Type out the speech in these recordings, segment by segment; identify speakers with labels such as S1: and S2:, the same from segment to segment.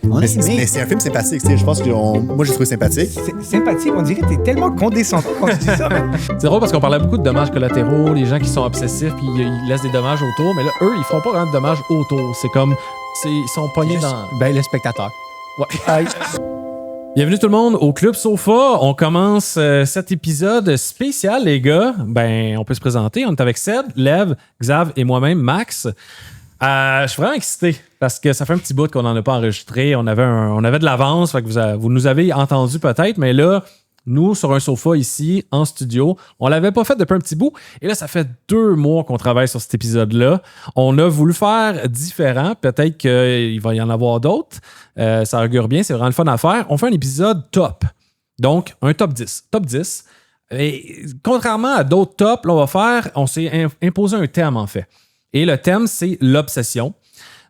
S1: Mais c'est un film sympathique, tu sais. Je pense que moi, j'ai trouvé sympathique.
S2: C'est sympathique, on dirait que t'es tellement condescendant quand tu dis ça.
S3: C'est drôle parce qu'on parlait beaucoup de dommages collatéraux, les gens qui sont obsessifs puis ils laissent des dommages autour, mais là, eux, ils font pas vraiment de dommages autour. C'est comme, ils sont pognés dans...
S2: Ben, le spectateur.
S3: Ouais. Bienvenue tout le monde au Club Sofa. On commence cet épisode spécial, les gars. Ben, on peut se présenter. On est avec Seb, Lev, Xav et moi-même, Max. Je suis vraiment excité parce que ça fait un petit bout qu'on n'en a pas enregistré. On avait de l'avance, fait que vous nous avez entendu peut-être, mais là, nous, sur un sofa ici, en studio, on l'avait pas fait depuis un petit bout. Et là, ça fait 2 mois qu'on travaille sur cet épisode-là. On a voulu faire différent. Peut-être qu'il va y en avoir d'autres. Ça augure bien, c'est vraiment le fun à faire. On fait un épisode top. Donc, un top 10. Top 10. Et contrairement à d'autres tops, là, on s'est imposé un thème, en fait. Et le thème, c'est l'obsession.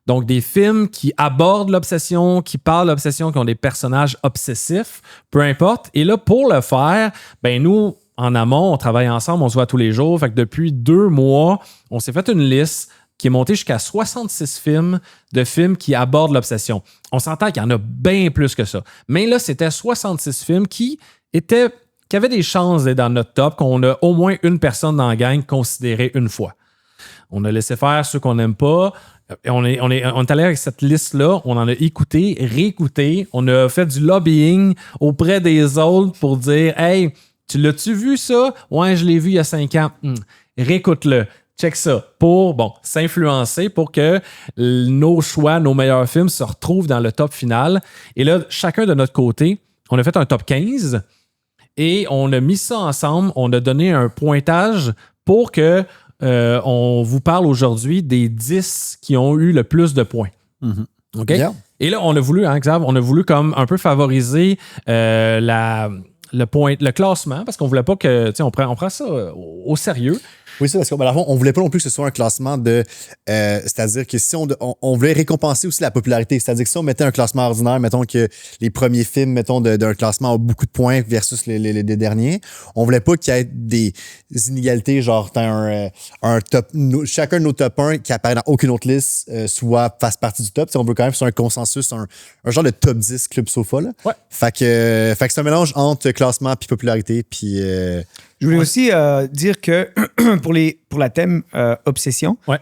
S3: Donc, des films qui abordent l'obsession, qui parlent de l'obsession, qui ont des personnages obsessifs, peu importe. Et là, pour le faire, ben nous, en amont, on travaille ensemble, on se voit tous les jours. Fait que depuis 2 mois, on s'est fait une liste qui est montée jusqu'à 66 films qui abordent l'obsession. On s'entend qu'il y en a bien plus que ça. Mais là, c'était 66 films qui avaient des chances d'être dans notre top, qu'on a au moins une personne dans la gang considérée une fois. On a laissé faire ceux qu'on n'aime pas. On est allé avec cette liste-là. On en a écouté, réécouté. On a fait du lobbying auprès des autres pour dire « Hey, tu l'as-tu vu ça? Ouais, je l'ai vu il y a 5 ans. Réécoute-le. Check ça. » Pour, s'influencer pour que nos choix, nos meilleurs films se retrouvent dans le top final. Et là, chacun de notre côté, on a fait un top 15 et on a mis ça ensemble. On a donné un pointage pour que on vous parle aujourd'hui des 10 qui ont eu le plus de points. Mm-hmm. OK? Yeah. Et là, on a voulu, Xav, comme un peu favoriser le classement parce qu'on voulait pas que, on prend ça au sérieux.
S1: Oui, ça, parce qu'on voulait pas non plus que ce soit un classement de... c'est-à-dire que si on voulait récompenser aussi la popularité, c'est-à-dire que si on mettait un classement ordinaire, mettons que les premiers films, mettons, d'un classement ont beaucoup de points versus les derniers, on voulait pas qu'il y ait des inégalités, genre t'as un top... Chacun de nos top 1 qui apparaît dans aucune autre liste fasse partie du top. T'sais, on veut quand même faire un consensus, un genre de top 10 Club Sofa, là. Ouais. Fait que c'est un mélange entre classement puis popularité, puis...
S2: Je voulais aussi dire que pour la thème obsession, il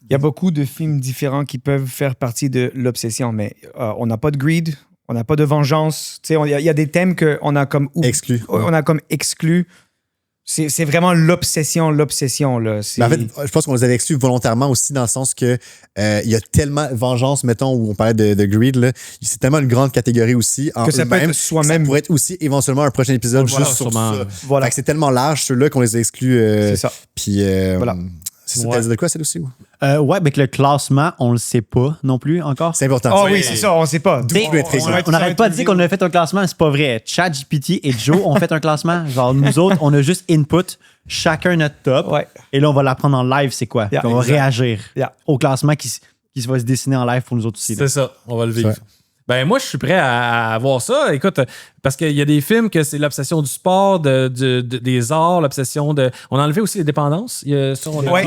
S2: y a beaucoup de films différents qui peuvent faire partie de l'obsession, mais on n'a pas de greed, on n'a pas de vengeance. Il y a des thèmes qu'on a comme exclus. On a comme exclus. C'est vraiment l'obsession, là.
S1: En fait, je pense qu'on les avait exclus volontairement aussi dans le sens que il y a tellement vengeance, mettons, où on parlait de greed, là. C'est tellement une grande catégorie aussi.
S2: Que ça peut être soi-même.
S1: Ça pourrait être aussi éventuellement un prochain épisode juste sur ça. Voilà. Fait que c'est tellement large, ceux-là, qu'on les a exclus.
S2: C'est ça.
S1: Puis, voilà. C'est ça, t'as dit de quoi, celle aussi?
S4: Ouais, mais que le classement, on le sait pas non plus encore.
S1: C'est important.
S2: Oh oui, c'est ça, on sait pas.
S4: On n'arrête pas de dire qu'on a fait un classement, c'est pas vrai. ChatGPT et Joe ont fait un classement. Genre, nous autres, on a juste input chacun notre top. Ouais. Et là, on va l'apprendre en live, c'est quoi? On va réagir au classement qui va se dessiner en live pour nous autres aussi.
S3: C'est ça, on va le vivre. Ben moi, je suis prêt à voir ça. Écoute, parce qu'il y a des films que c'est l'obsession du sport, des arts, l'obsession de... On a enlevé aussi les dépendances.
S1: Oui,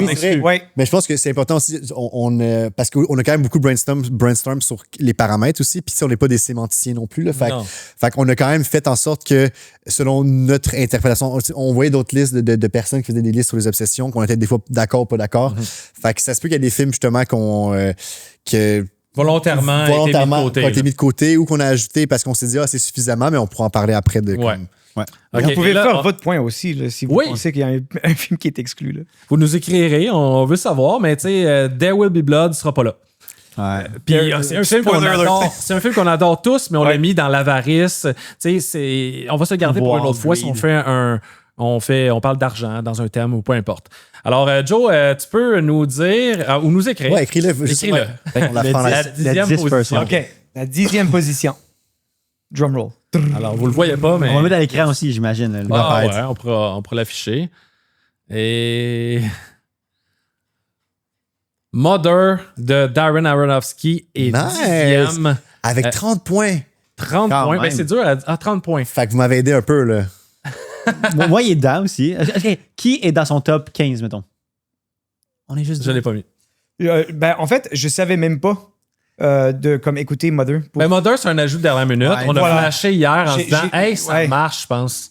S1: mais je pense que c'est important aussi, parce qu'on a quand même beaucoup brainstorm sur les paramètres aussi, puis on n'est pas des sémanticiens non plus. Là, fait qu'on a quand même fait en sorte que, selon notre interprétation, on voyait d'autres listes de personnes qui faisaient des listes sur les obsessions, qu'on était des fois d'accord ou pas d'accord. Fait que ça se peut qu'il y a des films, justement,
S3: volontairement
S1: été mis de côté ou qu'on a ajouté parce qu'on s'est dit c'est suffisamment, mais on pourra en parler après de
S3: Okay.
S2: Vous pouvez faire votre point aussi là, si vous pensez qu'il y a un film qui est exclu. Là.
S3: Vous nous écrirez, on veut savoir, mais tu sais, There Will Be Blood sera pas là. Ouais. Puis c'est un film qu'on adore. C'est un film qu'on adore tous, mais on l'a mis dans l'avarice. Tu sais, on va se le garder pour une autre fois si on fait on parle d'argent dans un thème ou peu importe. Alors, Joe, tu peux nous dire ou nous écrire.
S1: Ouais, écris-le.
S3: Écris-le.
S4: La 10e position.
S2: OK. La 10e position. Drumroll.
S3: Alors, vous le voyez pas, mais...
S4: On va mettre à l'écran aussi, j'imagine.
S3: On pourra l'afficher. Et... Mother de Darren Aronofsky est 10e.
S1: Avec 30 points.
S3: 30 points. Ben, c'est dur à 30 points.
S1: Fait que vous m'avez aidé un peu, là.
S4: Moi, il est dedans aussi. Qui est dans son top 15, mettons? On est juste...
S3: Je l'ai pas mis.
S2: En fait, je savais même pas de comme écouter Mother.
S3: Ben, Mother, c'est un ajout de dernière minute. On a flashé hier en se disant « Hey, ça marche, je pense ».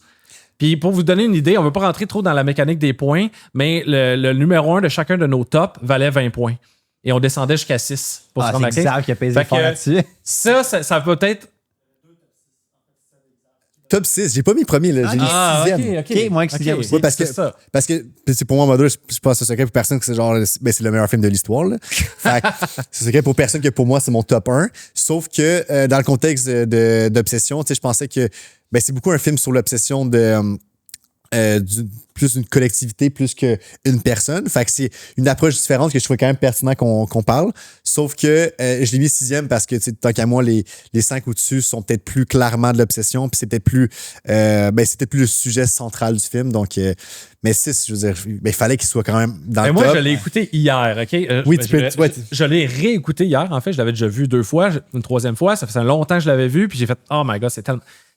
S3: Puis pour vous donner une idée, on ne veut pas rentrer trop dans la mécanique des points, mais le numéro 1 de chacun de nos tops valait 20 points. Et on descendait jusqu'à 6 pour se rendre à 15.
S4: C'est Xav qui a pesé fort là-dessus.
S3: Ça peut être...
S1: Top 6, j'ai pas mis premier, là. J'ai mis 6e.
S4: OK, moi, 6e aussi.
S1: Oui, parce que c'est pour moi, Mother, c'est pas un secret pour personne que c'est genre, ben, c'est le meilleur film de l'histoire, là. Fait que c'est secret pour personne que pour moi, c'est mon top 1. Sauf que, dans le contexte d'Obsession, tu sais, je pensais que, ben, c'est beaucoup un film sur l'obsession plus d'une collectivité plus qu'une personne. Fait que c'est une approche différente que je trouvais quand même pertinent qu'on parle. Sauf que je l'ai mis 6e parce que, tant qu'à moi, les 5 au-dessus sont peut-être plus clairement de l'obsession, puis c'est peut-être plus le sujet central du film. Donc, mais 6, je veux dire, il fallait qu'il soit quand même dans le top.
S3: Moi, je l'ai écouté hier, OK?
S1: Oui,
S3: je l'ai réécouté hier. En fait, je l'avais déjà vu 2 fois, une 3e fois. Ça faisait longtemps que je l'avais vu, puis j'ai fait « Oh my God,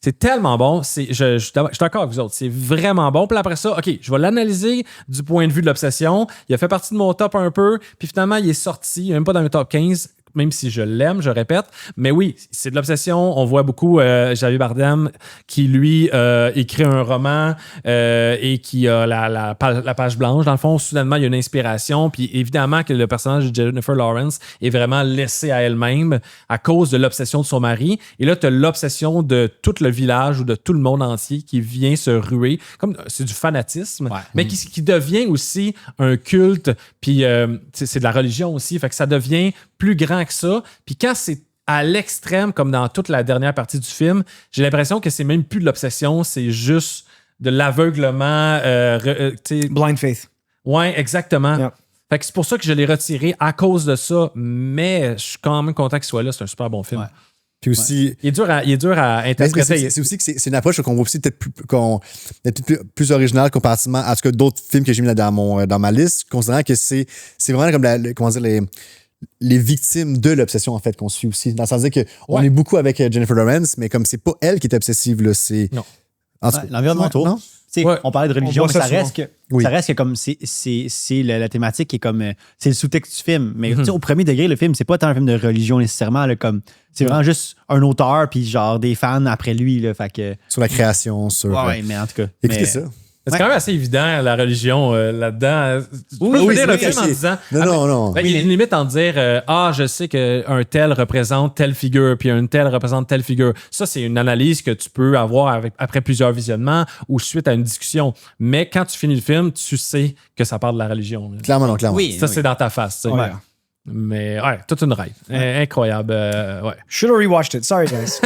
S3: c'est tellement bon. Je suis d'accord avec vous autres. C'est vraiment bon. Puis après ça, OK, je vais l'analyser du point de vue de l'obsession. Il a fait partie de mon top un peu. Puis finalement, il est sorti, même pas dans mes top 15, même si je l'aime, je répète. Mais oui, c'est de l'obsession. On voit beaucoup Javier Bardem qui, lui, écrit un roman et qui a la page blanche. Dans le fond, soudainement, il y a une inspiration. Puis évidemment que le personnage de Jennifer Lawrence est vraiment laissé à elle-même à cause de l'obsession de son mari. Et là, tu as l'obsession de tout le village ou de tout le monde entier qui vient se ruer. Comme c'est du fanatisme, mais qui devient aussi un culte. Puis c'est de la religion aussi. Fait que ça devient plus grand que ça. Puis quand c'est à l'extrême, comme dans toute la dernière partie du film, j'ai l'impression que c'est même plus de l'obsession, c'est juste de l'aveuglement.
S2: Blind faith.
S3: Ouais, exactement.
S2: Yeah.
S3: Fait que c'est pour ça que je l'ai retiré à cause de ça, mais je suis quand même content qu'il soit là. C'est un super bon film.
S1: Ouais. Puis aussi,
S3: il est dur à interpréter.
S1: C'est aussi que c'est une approche qu'on voit aussi peut-être plus originale comparativement à ce que d'autres films que j'ai mis dans ma liste, considérant que c'est vraiment comme les victimes de l'obsession, en fait, qu'on suit aussi. Dans le sens que on est beaucoup avec Jennifer Lawrence, mais comme c'est pas elle qui est obsessive, là, c'est...
S3: Non.
S4: L'environnement autour.
S1: Non?
S4: On parlait de religion, mais ça reste que comme c'est la thématique qui est comme c'est le sous-texte du film. Mais au premier degré, le film, c'est pas tant un film de religion nécessairement. Là, comme c'est vraiment juste un auteur puis genre des fans après lui. Là, fait que...
S1: Sur la création, sur.
S4: Ouais, mais en tout cas.
S1: Écoutez ça.
S3: C'est quand même assez évident, la religion là-dedans.
S1: Oui,
S3: dire le film en disant...
S1: Non.
S3: Il y a une limite en dire je sais qu'un tel représente telle figure, puis un tel représente telle figure. Ça, c'est une analyse que tu peux avoir après plusieurs visionnements ou suite à une discussion. Mais quand tu finis le film, tu sais que ça parle de la religion. Là.
S1: Clairement.
S3: Oui, ça, c'est dans ta face.
S2: Ouais.
S3: Mais toute une ride. Incroyable.
S2: Should have rewatched it. Sorry, guys.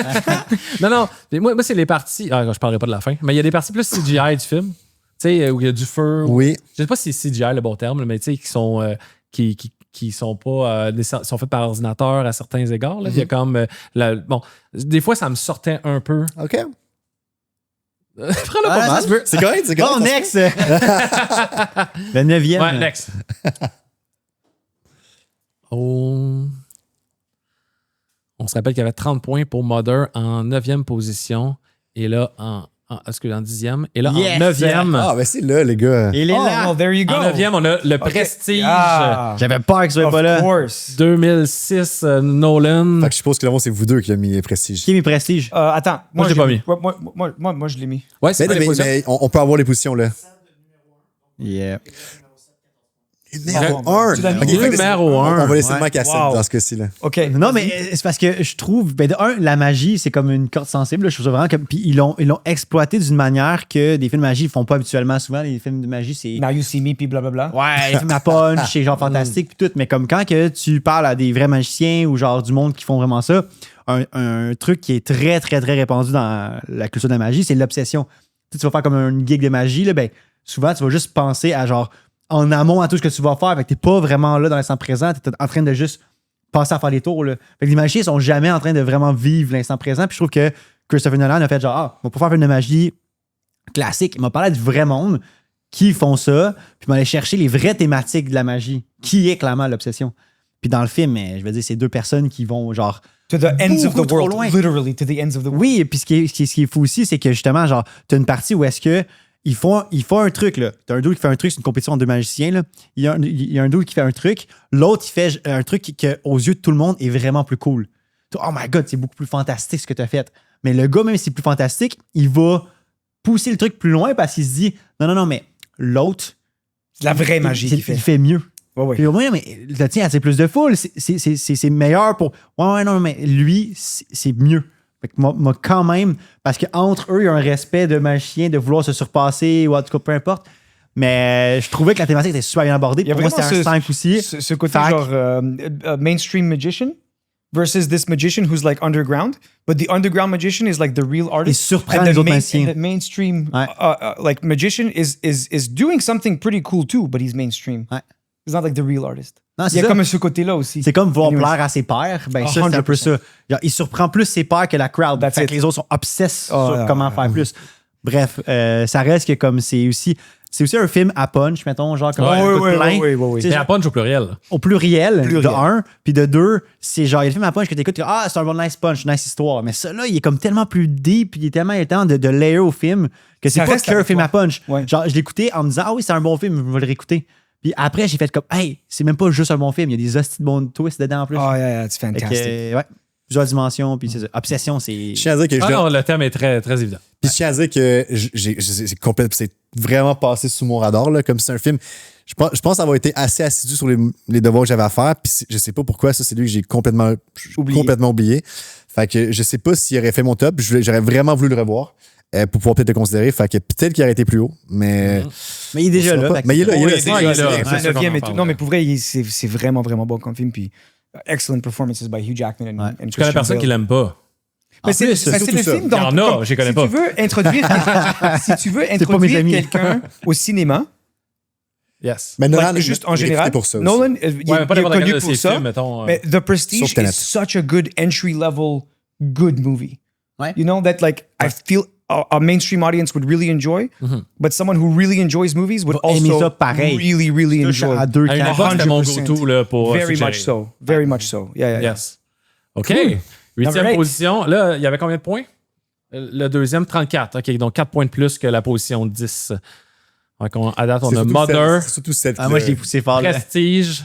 S3: Non. Moi, c'est les parties... je parlerai pas de la fin. Mais il y a des parties plus CGI du film. Tu sais, où il y a du feu.
S1: Oui.
S3: Je sais pas si c'est CGI le bon terme, mais tu sais, qui sont qui sont pas sont faits par ordinateur à certains égards. Là. Il y a comme bon, des fois ça me sortait un peu.
S1: OK.
S3: Prends-le pas mal.
S1: C'est correct.
S4: Bon, next! Le 9e.
S3: Ouais, next. On se rappelle qu'il y avait 30 points pour Mother en 9e position. Et là, en 10e. Et là, en 9e.
S1: Ah, ben c'est là, les gars.
S4: Il est là.
S2: Well, there you go.
S3: En 9e, on a le Prestige.
S4: J'avais peur que ce soit pas là.
S2: Of course.
S3: 2006, Nolan.
S1: Fait que je suppose que là, c'est vous deux qui avez mis Prestige.
S4: Qui est mis Prestige?
S2: Attends.
S3: Moi, je l'ai pas mis.
S2: Moi, je l'ai mis.
S3: Ouais, c'est
S1: mais on peut avoir les positions, là.
S4: Yeah.
S1: Numéro 1.
S3: Numéro 1.
S1: On va laisser le Mac à 7 dans ce cas-ci. Là.
S2: OK.
S4: Non, mais c'est parce que je trouve, de un, la magie, c'est comme une corde sensible. Là, je trouve ça vraiment comme. Puis ils l'ont exploité d'une manière que des films de magie ne font pas habituellement. Souvent, les films de magie, c'est.
S2: Now You See Me, puis blablabla.
S4: Ouais, les films à punch, c'est genre fantastique, puis tout. Mais comme quand que tu parles à des vrais magiciens ou genre du monde qui font vraiment ça, un truc qui est très, très, très répandu dans la culture de la magie, c'est l'obsession. Tu vas faire comme une gig de magie, là, ben, souvent, tu vas juste penser à genre. En amont à tout ce que tu vas faire. Fait que t'es pas vraiment là dans l'instant présent. T'es en train de juste passer à faire des tours. Là. Fait que les magiciens sont jamais en train de vraiment vivre l'instant présent. Puis je trouve que Christopher Nolan a fait genre, on va pas faire un film de magie classique. Il m'a parlé du vrai monde qui font ça. Puis il m'a allé chercher les vraies thématiques de la magie, qui est clairement l'obsession. Puis dans le film, je veux dire, c'est deux personnes qui vont genre.
S2: To the ends of the world.
S4: Loin.
S2: Literally, to the ends of the world.
S4: Oui, et puis ce qui est fou aussi, c'est que justement, genre, t'as une partie où est-ce que Ils font un truc, là. T'as un dude qui fait un truc, c'est une compétition de deux magiciens, là. Il y a un dude qui fait un truc. L'autre, il fait un truc qui, aux yeux de tout le monde, est vraiment plus cool. Oh my God, c'est beaucoup plus fantastique ce que t'as fait. Mais le gars, même si c'est plus fantastique, il va pousser le truc plus loin parce qu'il se dit non, mais l'autre.
S2: C'est la vraie magie qu'il fait.
S4: Il fait mieux.
S2: Ouais.
S4: Puis, ouais, mais le tien, c'est plus de foule. C'est meilleur pour. Ouais, non, mais lui, c'est mieux. Fait que moi, quand même, parce qu'entre eux, il y a un respect de magicien, de vouloir se surpasser ou en tout cas, peu importe. Mais je trouvais que la thématique était super bien abordée. Pour moi, c'était un 5 aussi.
S2: Ce côté genre mainstream magician versus this magician who's like underground. But the underground magician is like the real artist.
S4: Il surprend les autres magiciens.
S2: And the mainstream like magician is doing something pretty cool too, but he's mainstream.
S4: Ouais.
S2: He's not like the real artist.
S4: Non,
S2: il y a comme ce côté-là aussi.
S4: C'est comme vouloir plaire à ses pairs. Ben, ça, c'est un peu ça. Genre, il surprend plus ses pairs que la crowd. Fait que les autres sont obsesses sur comment faire plus. Bref, ça reste que comme c'est aussi un film à punch, mettons, genre comme
S2: oui.
S3: C'est à punch au pluriel.
S4: Au pluriel, de un. Puis de deux, c'est genre, il y a le film à punch que t'écoutes, c'est un bon nice punch, nice histoire. Mais ça, là, il est comme tellement plus deep, puis il y a de layer au film que c'est pas qu'un film à punch. Ouais. Genre, je l'écoutais en me disant, oui, c'est un bon film, je vais le réécouter. Puis après, j'ai fait comme, hey, c'est même pas juste un bon film, il y a des hosties de bons twists dedans en plus.
S2: Oh, yeah, c'est fantastique.
S4: Ouais. Plusieurs dimensions, puis c'est ça. Obsession, c'est.
S1: Je tiens à dire que
S3: le thème est très, très évident.
S1: Puis je tiens à dire que c'est vraiment passé sous mon radar, là, comme c'est un film. Je pense avoir été assez assidu sur les devoirs que j'avais à faire, puis je sais pas pourquoi, ça, c'est lui que j'ai complètement oublié. Fait que je sais pas s'il aurait fait mon top, j'aurais vraiment voulu le revoir. Pour pouvoir peut-être le considérer. Fait que peut-être qu'il aurait été plus haut, mais.
S4: Mais il est déjà là.
S1: Mais il est
S2: là. Non, mais pour vrai, c'est vraiment, vraiment bon comme film. Puis, excellent performances by Hugh Jackman and
S3: Je connais personne qui l'aime pas.
S2: Mais c'est le film
S3: dans. Il y en a, je les connais pas.
S2: Si tu veux introduire quelqu'un au cinéma.
S3: Yes.
S1: Mais Nolan,
S2: juste en général,
S1: pour ça
S2: Nolan, il est connu pour ça.
S3: Films, mettons,
S2: mais The Prestige is such a good entry-level good movie.
S4: Ouais.
S2: You know, that like, I feel a mainstream audience would really enjoy, but someone who really enjoys movies would also really, really enjoy.
S3: À une époque, c'était mon go-to là, pour
S2: Very much so. Very much so. Yeah.
S3: Yes. OK. Cool. 8e position. Là, il y avait combien de points? Le deuxième, 34. OK, donc 4 points de plus que la position 10. Donc, à date, on a Mother.
S1: C'est surtout celle
S4: moi, je l'ai poussé fort.
S3: Prestige.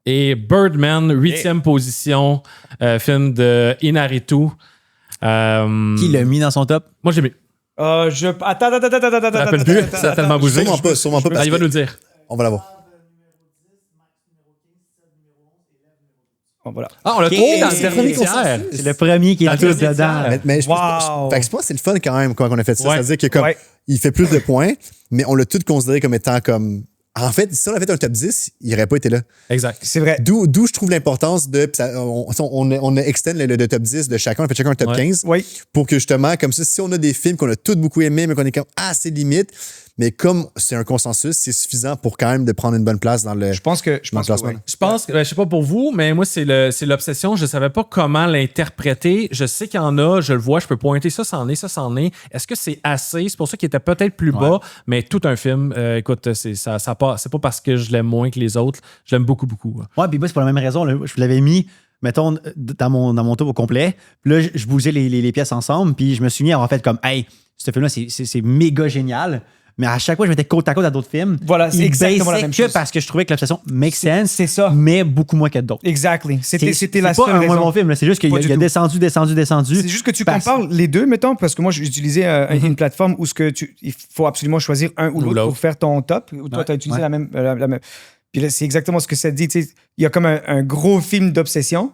S3: Et Birdman, 8e position. Film de Inarritu.
S4: Qui l'a mis dans son top?
S3: Moi, j'ai mis.
S2: Attends.
S3: Rappelle plus, ça a tellement bougé.
S1: Sûrement pas.
S3: Il va nous le dire.
S1: On va l'avoir.
S2: Voilà.
S3: On l'a trouvé dans le dernier tiers.
S4: C'est le premier qui est tout dedans.
S1: Mais je pense que c'est le fun quand même comment on a fait ça. C'est-à-dire que comme il fait plus de points, mais on l'a tout considéré comme étant comme. En fait, si on avait fait un top 10, il n'aurait pas été là.
S3: Exact.
S2: C'est vrai.
S1: D'où je trouve l'importance de. On a extend le top 10 de chacun, on a fait chacun un top 15.
S2: Oui.
S1: Pour que justement, comme ça, si on a des films qu'on a tous beaucoup aimés, mais qu'on est comme c'est limite. Mais comme c'est un consensus, c'est suffisant pour quand même de prendre une bonne place dans le
S2: classement.
S3: Je pense que, je sais pas pour vous, mais moi, c'est l'obsession. Je savais pas comment l'interpréter. Je sais qu'il y en a, je le vois, je peux pointer ça, c'en est. Est-ce que c'est assez? C'est pour ça qu'il était peut-être plus bas, mais tout un film, écoute, c'est pas parce que je l'aime moins que les autres. Je l'aime beaucoup, beaucoup.
S4: Ouais, puis moi, c'est pour la même raison. Là, je l'avais mis, mettons, dans mon top au complet. Puis là, je bousais les pièces ensemble, puis je me suis mis à avoir fait comme, hey, ce film-là, c'est méga génial. Mais à chaque fois, je mettais côte à côte à d'autres films.
S2: Voilà, c'est exactement la même chose.
S4: Parce que je trouvais que l'obsession make sense.
S2: C'est ça.
S4: Mais beaucoup moins que d'autres.
S2: Exactly. C'était la seule raison.
S4: C'est pas un moins bon film. C'est juste qu'il a descendu.
S2: C'est juste que tu compares les deux, mettons, parce que moi, j'utilisais une plateforme où il faut absolument choisir un ou l'autre pour faire ton top. Toi, tu as utilisé la même. Puis là, c'est exactement ce que ça dit. Il y a comme un gros film d'obsession.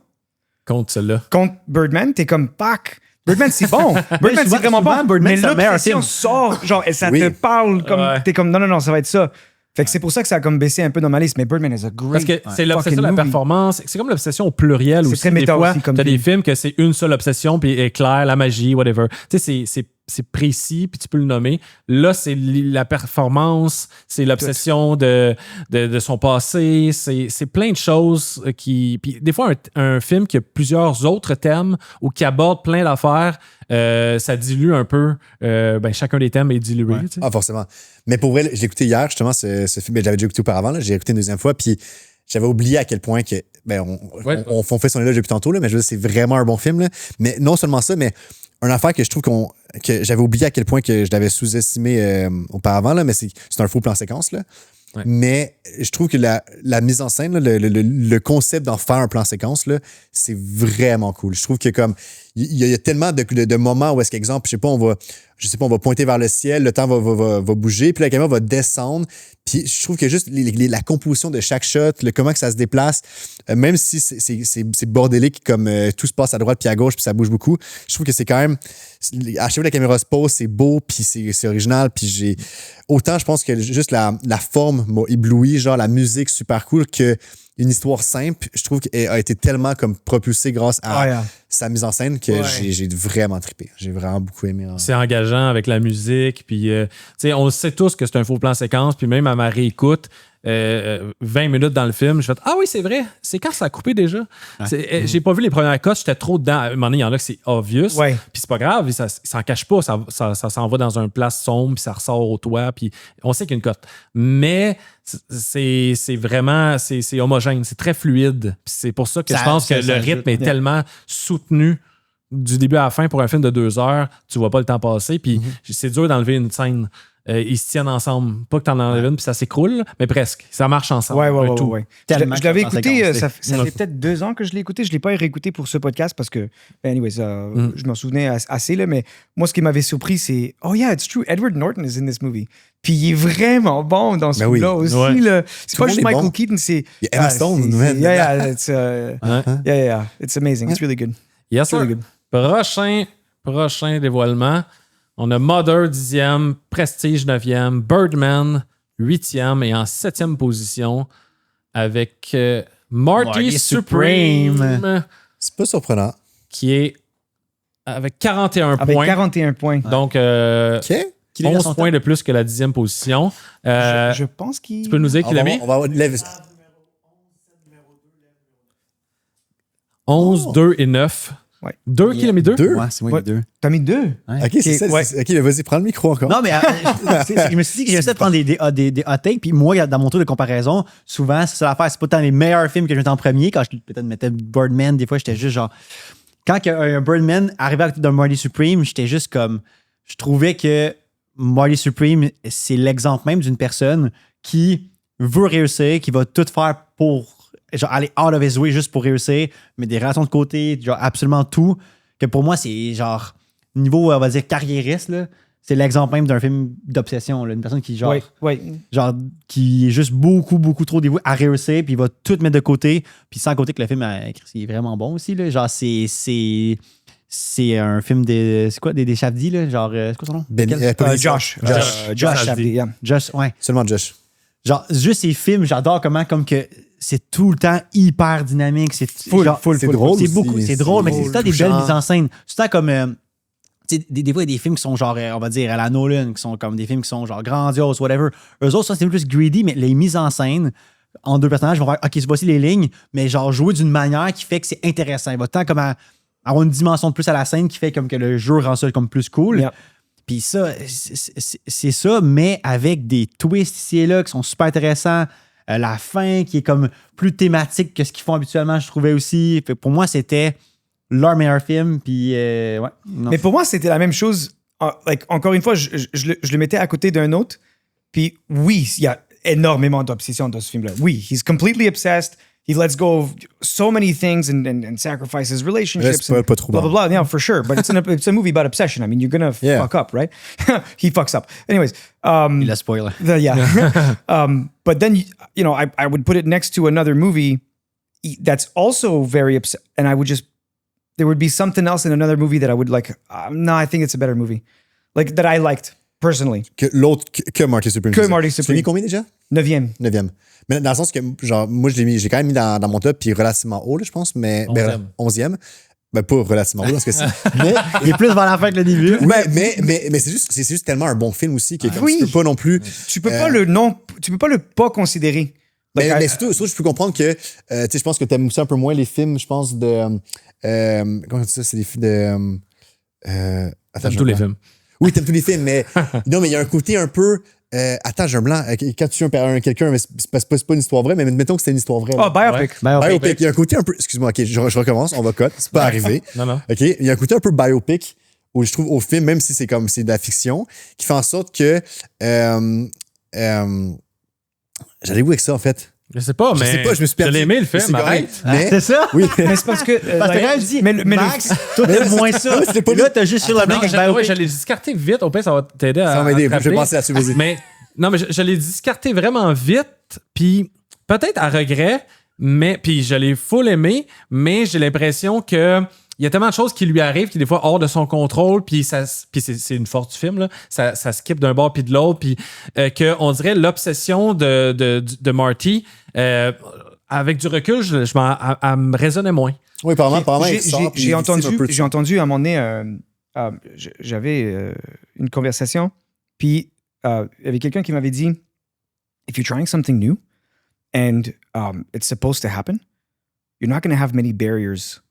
S3: Contre celle-là.
S2: Contre Birdman, t'es comme Pac. Birdman, c'est bon. Birdman, c'est vraiment bon. Mais l'obsession sort, genre, ça te parle comme. T'es comme, non, ça va être ça. Fait que c'est pour ça que ça a comme baissé un peu dans ma liste. Mais Birdman is a great.
S3: Parce que c'est l'obsession de la performance. C'est comme l'obsession au pluriel aussi.
S2: C'est très méta aussi.
S3: T'as des films que c'est une seule obsession, puis éclair, la magie, whatever. Tu sais, c'est précis, puis tu peux le nommer. Là, c'est la performance, c'est l'obsession de son passé, c'est plein de choses qui... Puis des fois, un film qui a plusieurs autres thèmes ou qui aborde plein d'affaires, ça dilue un peu. Chacun des thèmes est dilué.
S1: Ouais.
S3: Tu sais.
S1: Ah, forcément. Mais pour vrai, j'ai écouté hier, justement, ce film. J'avais déjà écouté auparavant. Là, j'ai écouté une deuxième fois, puis j'avais oublié à quel point que... on fait son éloge depuis tantôt, là, mais je veux dire, c'est vraiment un bon film. Là. Mais non seulement ça, mais une affaire que je trouve que j'avais oublié à quel point que je l'avais sous-estimé auparavant, là, mais c'est un faux plan séquence. Là. Ouais. Mais je trouve que la mise en scène, là, le concept d'en faire un plan séquence, là, c'est vraiment cool. Je trouve que comme il y a tellement de moments où est-ce qu'exemple, je sais pas, on va pointer vers le ciel, le temps va bouger, puis la caméra va descendre. Puis je trouve que juste la composition de chaque shot, comment que ça se déplace, même si c'est bordélique, comme tout se passe à droite puis à gauche, puis ça bouge beaucoup, je trouve que c'est quand même... À chaque fois que la caméra se pose, c'est beau, puis c'est original, puis autant, je pense que juste la forme m'a ébloui, genre la musique super cool, que une histoire simple, je trouve qu'elle a été tellement comme propulsée grâce à sa mise en scène que j'ai vraiment trippé. J'ai vraiment beaucoup aimé.
S3: C'est engageant avec la musique. Puis, on sait tous que c'est un faux plan séquence. Puis même à ma réécoute, 20 minutes dans le film, je fais « Ah oui, c'est vrai. C'est quand ça a coupé déjà? Ouais. J'ai pas vu les premières cotes. J'étais trop dedans. À un moment donné, il y en a que c'est obvious. Ouais. Puis c'est pas grave. Ça s'en cache pas. Ça s'en va dans une place sombre. Puis ça ressort au toit. Puis on sait qu'il y a une cote. Mais c'est vraiment... C'est homogène. C'est très fluide. Puis c'est pour ça que je pense que le rythme est tellement soutenu du début à la fin pour un film de 2 heures. Tu vois pas le temps passer. Puis c'est dur d'enlever une scène. Ils se tiennent ensemble. Pas que t'en enlèves une puis ça s'écroule, mais presque. Ça marche ensemble.
S2: Ouais. Je l'avais écouté, ça fait peut-être 2 ans que je l'ai écouté. Je l'ai pas réécouté pour ce podcast parce que, anyways, je m'en souvenais assez, là, mais moi, ce qui m'avait surpris, c'est « Oh yeah, it's true, Edward Norton is in this movie. » Puis il est vraiment bon dans ce film-là aussi. Ouais. C'est pas juste Michael Keaton, c'est...
S1: Il y a Emma Stone.
S2: It's amazing. It's really good.
S3: Yes, really good. Prochain dévoilement. On a Mother 10e, Prestige 9e, Birdman 8e et en 7e position avec Marty Supreme.
S1: C'est pas surprenant.
S3: Qui est avec 41 points.
S2: Avec 41 points.
S3: Donc, 11 points de plus que la 10e position.
S2: Je pense qu'il...
S3: Tu peux nous dire qui l'a mis?
S1: On va lever.
S3: 11, 2 et 9.
S2: Ouais.
S3: 2 qui l'a mis 2?
S4: Ouais, c'est moi qui ai 2.
S2: T'as mis 2?
S1: Ouais. OK, c'est ça. OK, vas-y, prends le micro encore.
S4: Non, mais je me suis dit que j'essaie de prendre des hot takes, puis moi, dans mon tour de comparaison, souvent, c'est ça l'affaire. C'est pas tant les meilleurs films que je mettais en premier. Quand je peut-être mettais Birdman, des fois, j'étais juste genre... Quand un Birdman arrivait à côté d'un Marty Supreme, j'étais juste comme... Je trouvais que Marty Supreme, c'est l'exemple même d'une personne qui veut réussir, qui va tout faire pour... genre aller out of his way juste pour réussir, mais des relations de côté, genre absolument tout, que pour moi, c'est genre niveau, on va dire, carriériste, là, c'est l'exemple même d'un film d'obsession, là, une personne qui, genre, genre, qui est juste beaucoup, beaucoup trop dévouée à réussir, puis il va tout mettre de côté, puis sans côté que le film est vraiment bon aussi, là, genre, c'est un film c'est quoi, des Safdie, là, genre, c'est quoi son nom?
S2: Josh Safdie,
S4: Josh, ouais.
S1: Seulement Josh.
S4: Genre, juste ces films, j'adore comme que c'est tout le temps hyper dynamique. C'est
S1: full. C'est drôle.
S4: C'est drôle, mais c'est tout le temps des belles mises en scène. C'est tout le temps comme... des fois, il y a des films qui sont genre, on va dire, à la Nolan, qui sont comme des films qui sont genre grandioses, whatever. Eux autres, ça, c'est plus greedy, mais les mises en scène en 2 personnages vont faire, OK, voici les lignes, mais genre jouer d'une manière qui fait que c'est intéressant. Il va tant comme avoir une dimension de plus à la scène qui fait comme que le jeu rend ça comme plus cool. Yep. Puis ça, c'est ça, mais avec des twists ici et là qui sont super intéressants. La fin qui est comme plus thématique que ce qu'ils font habituellement, je trouvais aussi. Fait, pour moi, c'était leur meilleur film. Puis, ouais. Non.
S2: Mais pour moi, c'était la même chose. Encore une fois, je le mettais à côté d'un autre. Puis oui, il y a énormément d'obsession dans ce film-là. Oui, he's completely obsessed. He lets go of so many things and sacrifices relationships. And
S1: pas trop
S2: blah, blah, blah. Yeah, for sure. But it's a movie about obsession. I mean, you're going to fuck up, right? He fucks up. Anyways.
S4: Il a spoiler.
S2: Yeah. But then, you know, I would put it next to another movie that's also very upset. And I would there would be something else in another movie that I would like, no, I think it's a better movie. Like, that I liked, personally.
S1: Que l'autre, que Marty Supreme.
S2: Que Marty Supreme.
S1: Tu l'as mis combien déjà?
S2: 9e.
S1: Mais dans le sens que, genre, moi, j'ai quand même mis dans mon top, puis relativement haut, là, je pense, mais 11e. Ben, pas relativement haut, dans ce cas-ci. Mais
S4: il est plus vers la fin que le début.
S1: Mais c'est juste tellement un bon film aussi que tu peux pas non plus.
S2: Tu peux pas le pas considérer.
S1: Mais surtout, je peux comprendre que, tu sais, je pense que t'aimes aussi un peu moins les films, je pense, de. Comment on dit ça? C'est des films de.
S3: Attends, tous les films.
S1: Oui, t'aimes tous les films, mais. Non, mais il y a un côté un peu. Attends, j'ai un blanc. Quand tu tues quelqu'un, mais c'est pas une histoire vraie, mais mettons que c'était une histoire vraie.
S2: Ah, biopic.
S1: Biopic. Il y a un côté un peu. Excuse-moi, OK, je recommence, on va cut. C'est pas arrivé.
S3: Non.
S1: OK, il y a un côté un peu biopic je trouve au film, même si c'est de la fiction, qui fait en sorte que j'allais où avec ça en fait?
S3: Je sais pas, mais
S1: je me suis perdu.
S3: Je l'ai aimé le film, arrête.
S1: Mais,
S4: c'est ça?
S1: Oui.
S2: Mais c'est parce que.
S4: Parce que quand même dit, Max, toi t'aimes moins ça. Là, t'as juste sur le mec
S3: je l'ai discarté vite. Au pire, ça va t'aider à.
S1: Ça va m'aider.
S3: à
S1: Je vais penser là-dessus, vas-y.
S3: Mais non, mais je l'ai discarté vraiment vite, puis peut-être à regret, mais puis je l'ai full aimé, mais j'ai l'impression que il y a tellement de choses qui lui arrivent qui des fois hors de son contrôle, puis c'est une force du film là, ça skip d'un bord puis de l'autre, puis que on dirait l'obsession de Marty avec du recul, elle me résonnait moins.
S1: Oui, apparemment,
S2: j'ai entendu à un moment donné, j'avais une conversation, puis il y avait quelqu'un qui m'avait dit, if you're trying something new and it's supposed to happen, you're not going to have many barriers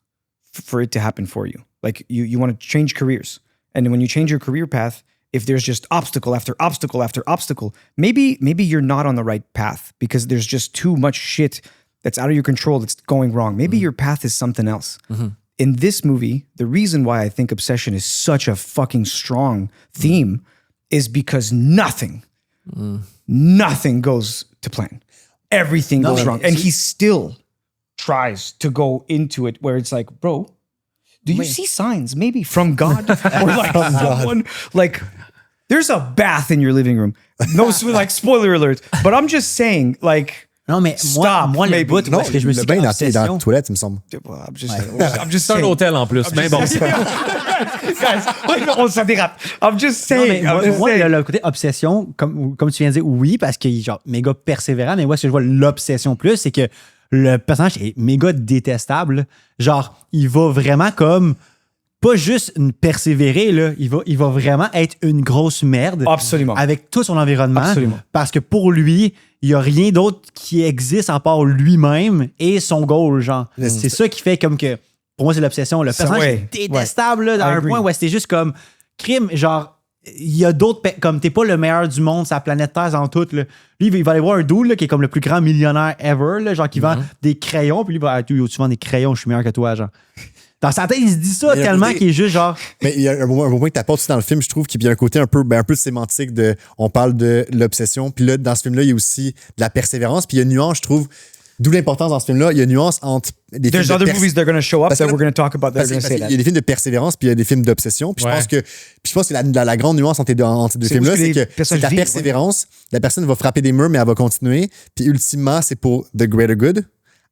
S2: for it to happen for you. Like you want to change careers. And when you change your career path, if there's just obstacle after obstacle after obstacle, maybe you're not on the right path because there's just too much shit that's out of your control that's going wrong. Maybe your path is something else. Mm-hmm. In this movie, the reason why I think obsession is such a fucking strong theme is because nothing goes to plan. Everything goes wrong. And he still tries to go into it where it's like, bro, do you see signs maybe from God or like someone like there's a bath in your living room. No, like spoiler alert, but I'm just saying like
S4: non mais moi le bout parce que je me suis
S1: dit dans la toilette il me semble.
S2: I'm just
S3: c'est un hôtel en plus, mais bon.
S2: Guys, ça dérape. I'm just saying.
S4: Moi, le côté obsession, comme tu viens de dire, oui, parce qu'il est genre méga persévérant, mais moi, ce que je vois l'obsession plus, c'est que le personnage est méga détestable. Genre, il va vraiment comme pas juste persévérer, là, il va vraiment être une grosse merde.
S2: Absolument.
S4: Avec tout son environnement.
S2: Absolument.
S4: Parce que pour lui, il n'y a rien d'autre qui existe à part lui-même et son goal, genre. C'est ça qui fait comme que, pour moi, c'est l'obsession. Le personnage est détestable, là, dans un point où c'était juste comme crime, genre, il y a d'autres, comme t'es pas le meilleur du monde, sa planète Terre en tout, là. Lui, il va aller voir un dude là, qui est comme le plus grand millionnaire ever, là, genre qui vend des crayons, puis lui, il va tu vends des crayons, je suis meilleur que toi, genre. Dans sa tête, il se dit ça tellement qu'il est juste genre.
S1: Mais il y a un moment que t'apportes aussi dans le film, je trouve qu'il y a un côté un peu sémantique de. On parle de l'obsession, puis là, dans ce film-là, il y a aussi de la persévérance, puis il y a une nuance, je trouve. D'où l'importance dans ce film-là. Il y a une nuance entre des
S2: There's
S1: films
S2: other movies that are going to show up that we're going to talk about.
S1: Parce qu'il y a des films de persévérance puis il y a des films d'obsession. Puis je pense que la grande nuance entre ces deux films-là, c'est que la persévérance, la personne va frapper des murs, mais elle va continuer. Puis ultimement, c'est pour the greater good.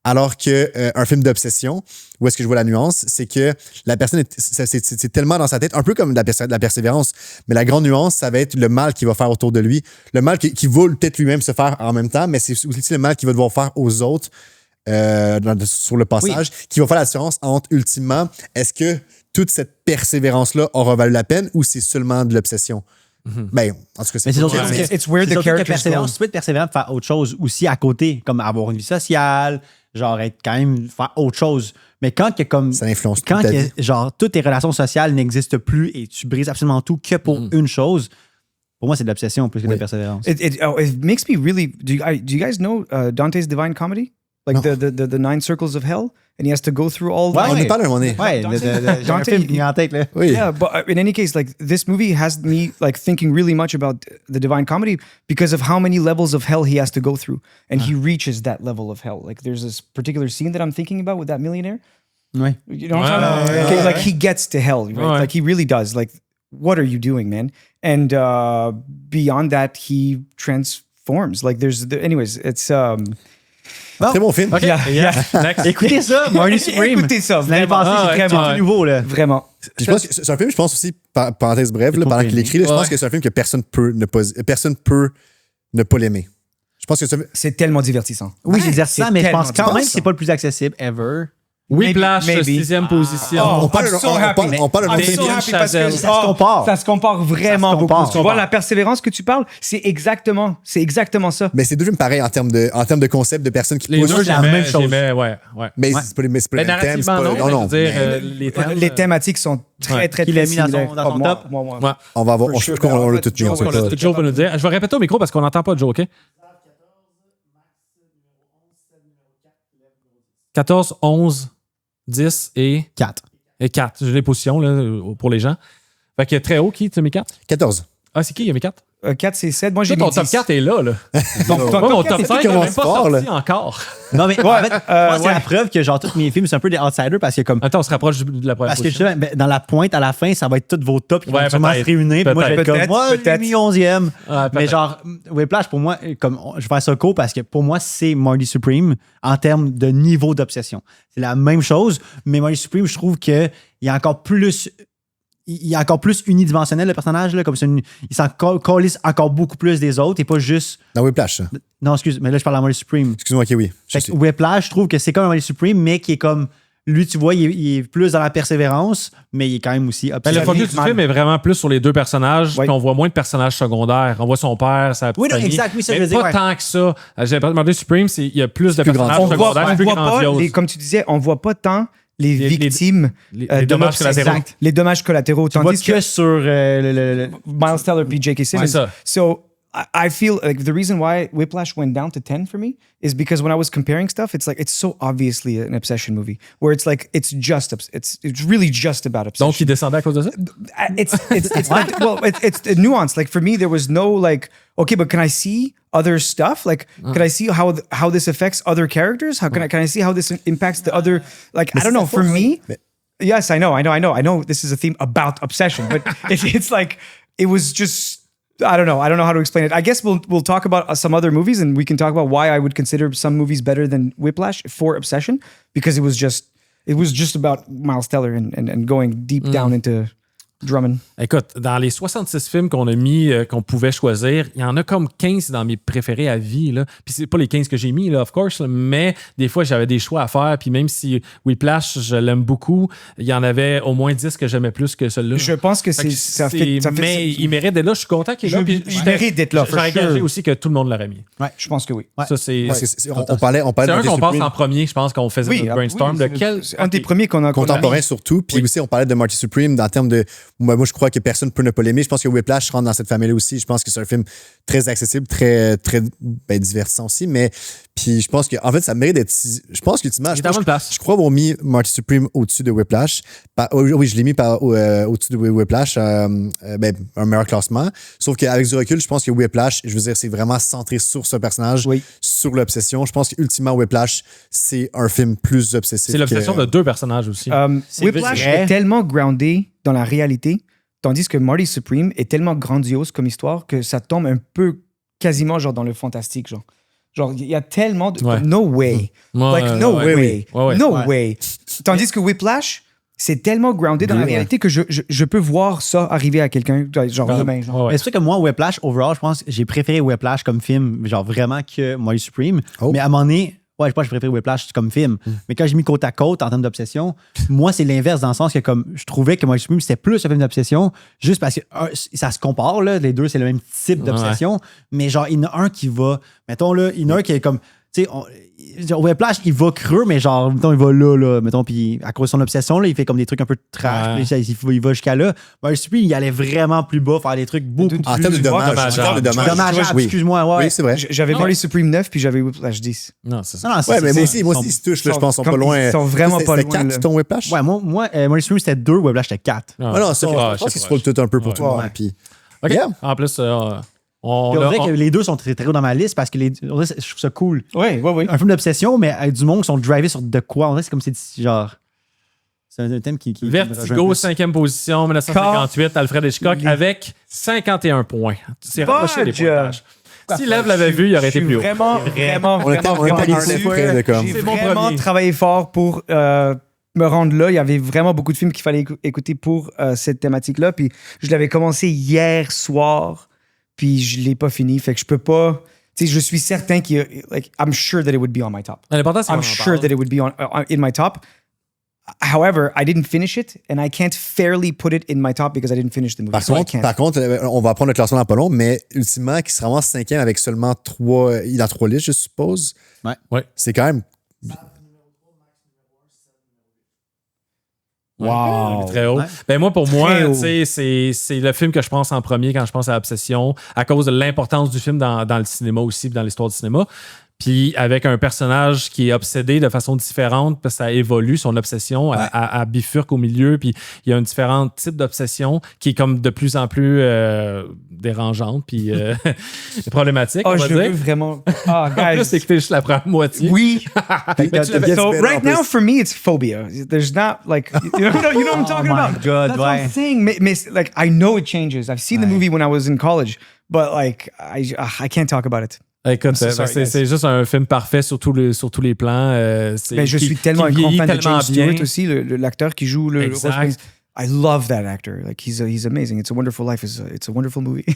S1: Alors qu'un film d'obsession, où est-ce que je vois la nuance, c'est que la personne, c'est tellement dans sa tête, un peu comme de la persévérance, mais la grande nuance, ça va être le mal qu'il va faire autour de lui, le mal qui va peut-être lui-même se faire en même temps, mais c'est aussi le mal qu'il va devoir faire aux autres sur le passage, qui va faire la différence entre, ultimement, est-ce que toute cette persévérance-là aura valu la peine ou c'est seulement de l'obsession? Ben, en tout cas, c'est
S2: it's where the characters go.
S4: Tu peux être persévérant pour faire autre chose aussi à côté, comme avoir une vie sociale, genre être quand même faire autre chose. Mais quand il y a comme
S1: ça influence
S4: quand genre toutes tes relations sociales n'existent plus et tu brises absolument tout que pour une chose, pour moi c'est de l'obsession plus que de la persévérance.
S2: It makes me really. Do you guys know Dante's Divine Comedy? Like the 9 circles of hell, and he has to go through all.
S1: On en parle un moment donné.
S4: J'ai un film en tête là.
S1: Oui.
S2: Yeah, but in any case, like this movie has me like thinking really much about the Divine Comedy because of how many levels of hell he has to go through, and he reaches that level of hell. Like there's this particular scene that I'm thinking about with that millionaire.
S4: Ouais.
S2: You know what I'm talking about? Okay, like he gets to hell, right? Like he really does. Like, what are you doing, man? And beyond that, he transforms. Like anyways, it's.
S1: Très bon film.
S3: Okay. Yeah. Next.
S4: Écoutez ça, Marty Supreme.
S2: Écoutez ça.
S4: L'année passée, c'est très nouveau, là.
S2: Vraiment.
S1: Je pense que c'est un film, je pense aussi, parenthèse brève, là, pendant qu'il l'écrit, je pense que c'est un film que personne peut ne pas l'aimer. Je pense que
S2: c'est tellement divertissant.
S4: Oui, c'est divertissant, mais je pense quand même que c'est pas le plus accessible ever.
S3: Whiplash, 6e position.
S1: On parle d'un film
S2: parce que ça se compare vraiment beaucoup. Tu vois, la persévérance que tu parles, c'est exactement ça.
S1: Mais c'est deux films pareils en termes de concept de personnes qui
S3: poussent
S1: la même chose.
S3: Mais
S1: c'est pas le thème.
S3: Non.
S2: Les thématiques sont très
S4: similaires. Dans son top.
S1: On va avoir, on l'a tout mis.
S3: Joe va nous dire. Je vais répéter au micro parce qu'on n'entend pas Joe, OK? 14, 11, 10 et
S4: 4.
S3: Et 4. J'ai les positions là, pour les gens. Fait que très haut, qui tu as mis 4?
S1: 14.
S3: Ah, c'est qui, il a mis 4?
S2: 4, c'est 7. Moi, j'ai mis
S3: ton
S2: 10.
S3: top 4 est là.
S2: Donc,
S3: mon top 5 n'est même pas
S1: fort,
S3: sorti encore.
S4: Non, mais en fait, moi, c'est la preuve que genre tous mes films, c'est un peu des outsiders parce que comme.
S3: Attends, on se rapproche de la première
S4: Parce que
S3: position.
S4: justement, dans la pointe, à la fin, ça va être tous vos tops qui vont
S3: Ouais,
S4: sûrement se
S3: peut-être.
S4: réunir. Puis moi, je vais être comme,
S2: Peut-être,
S4: moi, j'ai
S2: peut-être.
S4: mis 11e.
S3: Ouais,
S4: Mais
S3: peut-être.
S4: genre, Whiplash, pour moi, comme, je vais faire ça court parce que pour moi, c'est Marty Supreme en termes de niveau d'obsession. C'est la même chose, mais Marty Supreme, je trouve qu'il y a encore plus. Il est encore plus unidimensionnel, le personnage. Là, comme il s'en calisse encore beaucoup plus des autres et pas juste.
S1: Dans Whiplash, ça.
S4: Non, excuse, mais là, je parle de Marty Supreme.
S1: Excuse-moi, ok, oui.
S4: Fait que Whiplash, je trouve que c'est comme un Marty Supreme, mais qui est comme. Lui, tu vois, il est plus dans la persévérance, mais il est quand même aussi
S3: Ben,
S4: obsédé.
S3: le focus du film est vraiment plus sur les deux personnages,
S2: Ouais.
S3: puis on voit moins de personnages secondaires. On voit son père, sa petite
S4: Oui, non,
S3: famille.
S4: exact, oui, ça,
S3: mais
S4: je veux dire,
S3: pas
S4: ouais.
S3: tant que ça. J'ai demandé Supreme, il y a plus de
S1: plus
S3: personnages
S1: grandiose.
S3: secondaires, c'est plus
S2: voit pas,
S3: grandiose.
S2: comme tu disais, on voit pas tant les
S3: Les-
S2: victimes
S3: les
S2: de
S3: dommages
S2: l'obsession.
S3: collatéraux.
S2: Exact. Les dommages collatéraux.
S4: Tu vois
S2: Tandis
S4: que sur le.
S2: Miles Teller puis J.K. Simmons.
S3: C'est ça.
S2: So I feel like the reason why Whiplash went down to 10 for me is because when I was comparing stuff, it's like it's so obviously an obsession movie where it's like it's really just about obsession.
S3: Donc, il descendait à cause de ça?
S2: It's like, well, it's a nuance. Like for me, there was no like, okay, but can I see other stuff? Like, can I see how this affects other characters? How can I see how this impacts the other? Like, I don't know. For me, yes, I know. This is a theme about obsession, but it's like it was just. I don't know how to explain it. I guess we'll talk about some other movies, and we can talk about why I would consider some movies better than Whiplash for Obsession, because it was just about Miles Teller and going deep down into Drummond.
S3: Écoute, dans les 66 films qu'on a mis, qu'on pouvait choisir, il y en a comme 15 dans mes préférés à vie. Là. Puis c'est pas les 15 que j'ai mis, là, of course, là, mais des fois, j'avais des choix à faire. Puis même si Whiplash, je l'aime beaucoup, il y en avait au moins 10 que j'aimais plus que celui-là.
S2: Je pense que
S3: Mais il mérite d'être là. Je suis content qu'il est là. Puis
S2: il mérite d'être là, for
S3: J'aurais gagé
S2: sure.
S3: aussi que tout le monde l'aurait mis.
S2: Ouais, je pense que oui.
S3: Ça, c'est
S1: Parce que on parlait
S3: c'est
S1: de
S3: un
S1: Marty
S3: qu'on passe
S1: Supreme
S3: en premier, je pense, qu'on faisait notre brainstorm.
S2: oui,
S3: de quel...
S2: c'est un des premiers qu'on a
S1: contemporain surtout. Puis aussi, on parlait de Marty Supreme en termes de. Moi, je crois que personne ne peut ne pas l'aimer. Je pense que Whiplash rentre dans cette famille-là aussi. Je pense que c'est un film très accessible, très divertissant aussi. Mais puis je pense que en fait, ça mérite d'être. Je pense qu'ultimement, je crois avoir mis Marty Supreme au-dessus de Whiplash. Oui, je l'ai mis au-dessus de Whiplash, un meilleur classement. Sauf qu'avec du recul, je pense que Whiplash, je veux dire, c'est vraiment centré sur ce personnage, sur l'obsession. Je pense qu'ultimement, Whiplash, c'est un film plus obsessif.
S3: C'est l'obsession de deux personnages aussi.
S2: Whiplash est tellement groundé dans la réalité, tandis que Marty Supreme est tellement grandiose comme histoire que ça tombe un peu quasiment genre dans le fantastique, genre il y a tellement de no way, no way. Tandis que Whiplash, c'est tellement groundé dans la réalité que je peux voir ça arriver à quelqu'un genre demain.
S4: Mais c'est vrai que moi, Whiplash, overall, je pense que j'ai préféré Whiplash comme film, genre vraiment que Marty Supreme. Mais à un moment donné, je pense que je préfère Whiplash comme film. Mais quand j'ai mis côte à côte en termes d'obsession, moi, c'est l'inverse dans le sens que comme je trouvais que Marty Supreme, c'était plus un film d'obsession, juste parce que ça se compare, là, les deux, c'est le même type d'obsession. Mais genre, il y en a un qui va, mettons, là, il y en a un qui est comme, tu sais, Whiplash, il va creux, mais genre, mettons, il va là, mettons, puis à cause de son obsession, là, il fait comme des trucs un peu trash, il va jusqu'à là. Marty Supreme, il allait vraiment plus bas, faire des trucs beaucoup plus...
S1: En termes de
S4: dommageable, excuse-moi,
S1: Oui, c'est vrai.
S2: J'avais Marty Supreme 9, puis j'avais Whiplash 10.
S3: Non, c'est ça.
S1: Ouais, mais moi aussi, ils se touchent, là, je pense, ils sont pas loin.
S2: Ils sont vraiment pas loin.
S1: C'était 4 ton Whiplash?
S4: Ouais, moi, Marty Supreme, c'était 2, Whiplash, c'était 4.
S1: Ah non, je pense qu'ils se roulent tout un peu pour tout le monde. Puis...
S3: OK. En plus...
S4: on dirait que les deux sont très, très hauts dans ma liste parce que je trouve ça cool.
S2: Oui.
S4: Un film d'obsession, mais avec du monde qui sont drivés sur de quoi? On dirait que c'est comme c'est genre. C'est un thème qui
S3: Vertigo, 5e position, 1958, Alfred Hitchcock, avec 51 points. C'est rapproché les pointages. Si Lev l'avait vu, il aurait été plus haut.
S2: Vraiment
S3: J'ai
S2: vraiment travaillé fort pour me rendre là. Il y avait vraiment beaucoup de films qu'il fallait écouter pour cette thématique-là. Puis je l'avais commencé hier soir. Puis je l'ai pas fini, fait que je peux pas. Tu sais, je suis certain I'm sure that it would be on my top.
S3: L'important, c'est
S2: I'm sure that it would be in my top. However, I didn't finish it, and I can't fairly put it in my top because I didn't finish the movie.
S1: Par contre, on va prendre le classement dans pas long, mais ultimement, qui se ramasse 5e avec seulement 3 listes, je suppose.
S3: Ouais.
S1: C'est quand même.
S3: Wow. Très haut. Ben moi, pour moi, c'est le film que je pense en premier quand je pense à Obsession, à cause de l'importance du film dans le cinéma aussi, dans l'histoire du cinéma. Puis avec un personnage qui est obsédé de façon différente, parce que ça évolue, son obsession, à bifurque au milieu, puis il y a un différent type d'obsession qui est comme de plus en plus dérangeante, puis problématique, on va
S2: je
S3: dire.
S2: veux vraiment... Ah,
S3: En plus, c'est que juste la première moitié.
S2: Oui.
S1: So
S2: right now, for me, it's phobia. There's not, like... You know what I'm talking about?
S4: God,
S2: That's what I'm saying. Mais, like, I know it changes. I've seen the movie when I was in college, but, like, I can't talk about it.
S3: Écoute, c'est juste un film parfait sur tous les plans.
S2: Je suis tellement un grand fan de James Stewart aussi, l'acteur qui joue le rôle. I love that actor. Like he's amazing. It's a Wonderful Life. It's a wonderful movie.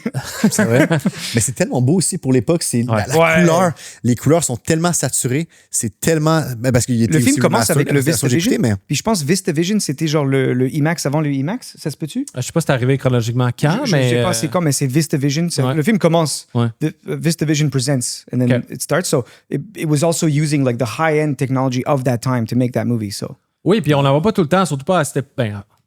S1: C'est vrai. Mais c'est tellement beau aussi pour l'époque. C'est la couleur. Les couleurs sont tellement saturées. C'est tellement parce qu'il était
S2: le film commence avec le VistaVision. Puis je pense VistaVision c'était genre le IMAX avant le IMAX. Ça se peut-tu?
S3: Je sais pas si c'est arrivé chronologiquement quand, mais
S2: je sais pas c'est quand, mais c'est VistaVision. Le film commence. VistaVision presents and then it starts. So it was also using like the high-end technology of that time to make that movie. So.
S3: Oui, puis on n'en voit pas tout le temps, surtout pas à cette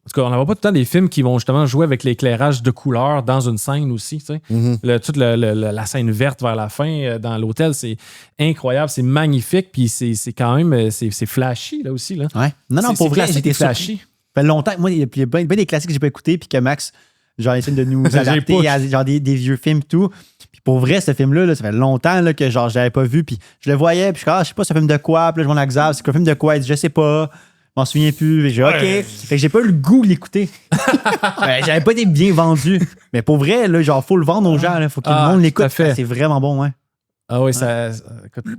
S3: en tout cas, on n'en voit pas tout le temps des films qui vont justement jouer avec l'éclairage de couleur dans une scène aussi. Tu sais. Toute la scène verte vers la fin dans l'hôtel, c'est incroyable, c'est magnifique, puis c'est quand même c'est flashy là aussi. Là.
S4: Ouais. Non, pour vrai, j'étais
S3: flashy.
S4: Ça fait longtemps. Moi, il y a bien des classiques que j'ai pas écoutés, puis que Max, genre, essaie de nous adapter à genre, des vieux films et tout. Puis pour vrai, ce film-là, ça fait longtemps là, que genre, je l'avais pas vu, puis je le voyais, puis je sais pas, c'est un film de quoi, puis là, je m'en Xav, c'est un film de quoi, il dit, je sais pas. Je m'en souviens plus. J'ai OK. Fait que j'ai pas eu le goût de l'écouter. J'avais pas été bien vendu. Mais pour vrai, là, genre, faut le vendre aux gens. Il faut que le monde l'écoute. C'est vraiment bon, ouais.
S3: Ah oui, ça.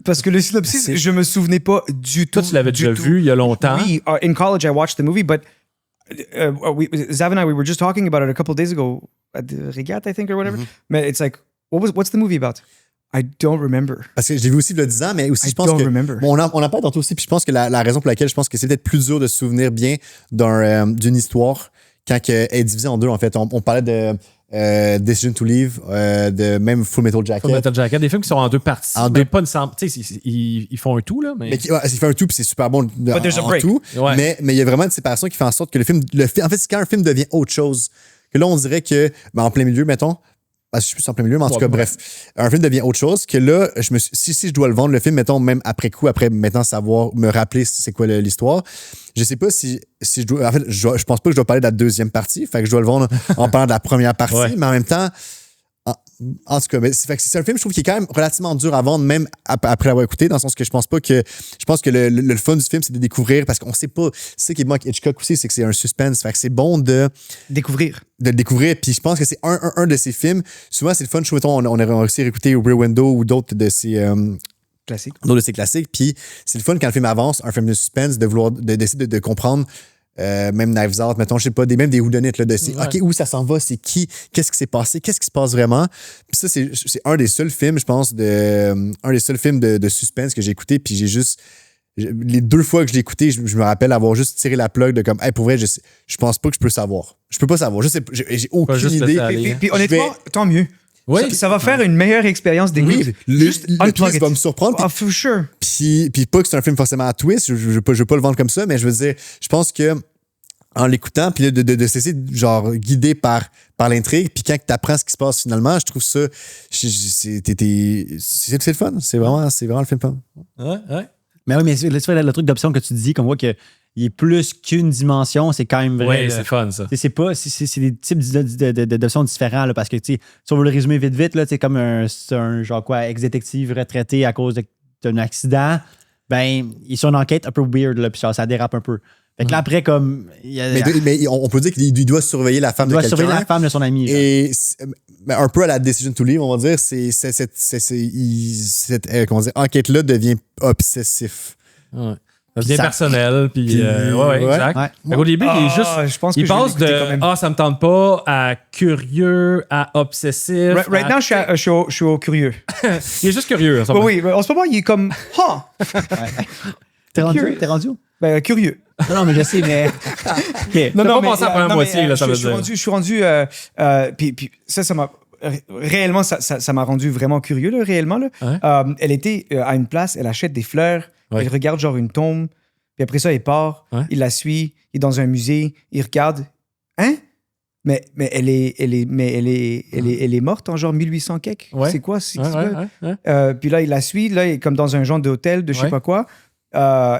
S2: Parce que le synopsis, je me souvenais pas du tout.
S3: Toi, tu l'avais déjà vu il y a longtemps.
S2: Oui, in college, I watched the movie, but Zav and I, we were just talking about it a couple of days ago at the Regatta, I think, or whatever. Mais it's like, what's the movie about? I don't remember.
S1: Parce que j'ai vu aussi le 10 ans, mais aussi je pense que... Bon, on en parle tantôt aussi, puis je pense que la raison pour laquelle je pense que c'est peut-être plus dur de se souvenir bien d'une histoire quand elle est divisée en deux, en fait. On parlait de Decision to Leave, de même Full Metal Jacket.
S3: Full Metal Jacket, des films qui sont en deux parties. Mais pas une semble. Tu sais, ils font un tout, là. Mais
S1: ils font un tout, puis c'est super bon en tout. Ouais. Mais il y a vraiment une séparation qui fait en sorte que le film... En fait, c'est quand un film devient autre chose. Que là, on dirait que, en plein milieu, mettons... Je suis plus en plein milieu, mais en tout cas, bref. Un film devient autre chose que là, si je dois le vendre, le film, mettons, même après coup, après maintenant savoir, me rappeler c'est quoi l'histoire, je sais pas si je dois. En fait, je pense pas que je dois parler de la deuxième partie. Fait que je dois le vendre en parlant de la première partie, mais en même temps. En tout cas, c'est un film, je trouve, qui est quand même relativement dur à vendre, même après l'avoir écouté, dans le sens que je pense que le fun du film, c'est de découvrir, parce qu'on sait pas. C'est ça qui est bon avec Hitchcock aussi, c'est que c'est un suspense. Fait que c'est bon de
S2: découvrir.
S1: Puis je pense que c'est un de ces films. Souvent, c'est le fun. Je trouve, on a réussi à écouter Rear Window ou d'autres de ces
S2: classiques.
S1: D'autres de ces classiques. Puis c'est le fun quand le film avance, un film de suspense, d'essayer de comprendre. Même Knives Out, mettons, je sais pas, même des whodunits, là, OK, où ça s'en va, c'est qui, qu'est-ce qui s'est passé, qu'est-ce qui se passe vraiment. Puis ça, c'est un des seuls films, je pense, de suspense que j'ai écouté, puis j'ai juste, les 2 fois que je l'ai écouté, je me rappelle avoir juste tiré la plug de comme, hey, pour vrai, je pense pas que je peux savoir. Je peux pas savoir, j'ai aucune idée.
S2: Puis honnêtement, tant mieux. Oui, ça va faire une meilleure expérience d'écoute.
S1: Oui, le twist va me surprendre.
S2: For sure.
S1: Puis pas que c'est un film forcément à twist, je veux pas le vendre comme ça, mais je veux dire, je pense que en l'écoutant, puis de se laisser genre guider par l'intrigue, puis quand tu apprends ce qui se passe finalement, je trouve ça, c'est le fun. C'est vraiment le film fun.
S3: Ouais.
S4: Mais oui, mais le truc d'option que tu dis, qu'on voit que il est plus qu'une dimension, c'est quand même vrai.
S3: Oui, c'est fun, ça.
S4: C'est des types d'options différents, là, parce que, si on veut le résumer vite, là, c'est comme un genre quoi, ex-détective retraité à cause d'un accident, ben, il est sur une enquête un peu weird, là, puis ça dérape un peu. Fait que là, après, comme...
S1: Mais on peut dire qu'il doit surveiller la femme de quelqu'un. Il doit surveiller
S4: la femme de son ami.
S1: Et un peu à la Decision to Leave, on va dire, cette enquête-là devient obsessif.
S3: Ouais. Ça devient personnel, puis exact. Ouais. Au début, il est juste.
S2: Je pense que
S3: il passe de ça me tente pas à curieux à obsessif.
S2: Right now, je suis au curieux.
S3: Il est juste curieux.
S2: Oui, en ce moment, il est comme
S4: T'es rendu où?
S2: Ben, curieux.
S4: Non, mais je sais, mais.
S3: Okay. Non, pas passé à la première moitié, là, ça veut dire.
S2: Je suis rendu. Puis ça m'a. Réellement, ça m'a rendu vraiment curieux, là, réellement. Là.
S3: Ouais.
S2: Elle était à une place, elle achète des fleurs, elle regarde genre une tombe, puis après ça, elle part, il la suit, il est dans un musée, il regarde. Hein? Mais elle est morte en genre 1800 quelque.
S3: Ouais.
S2: C'est quoi?
S3: Ouais.
S2: Puis là, il la suit, là, il est comme dans un genre d'hôtel de je sais pas quoi.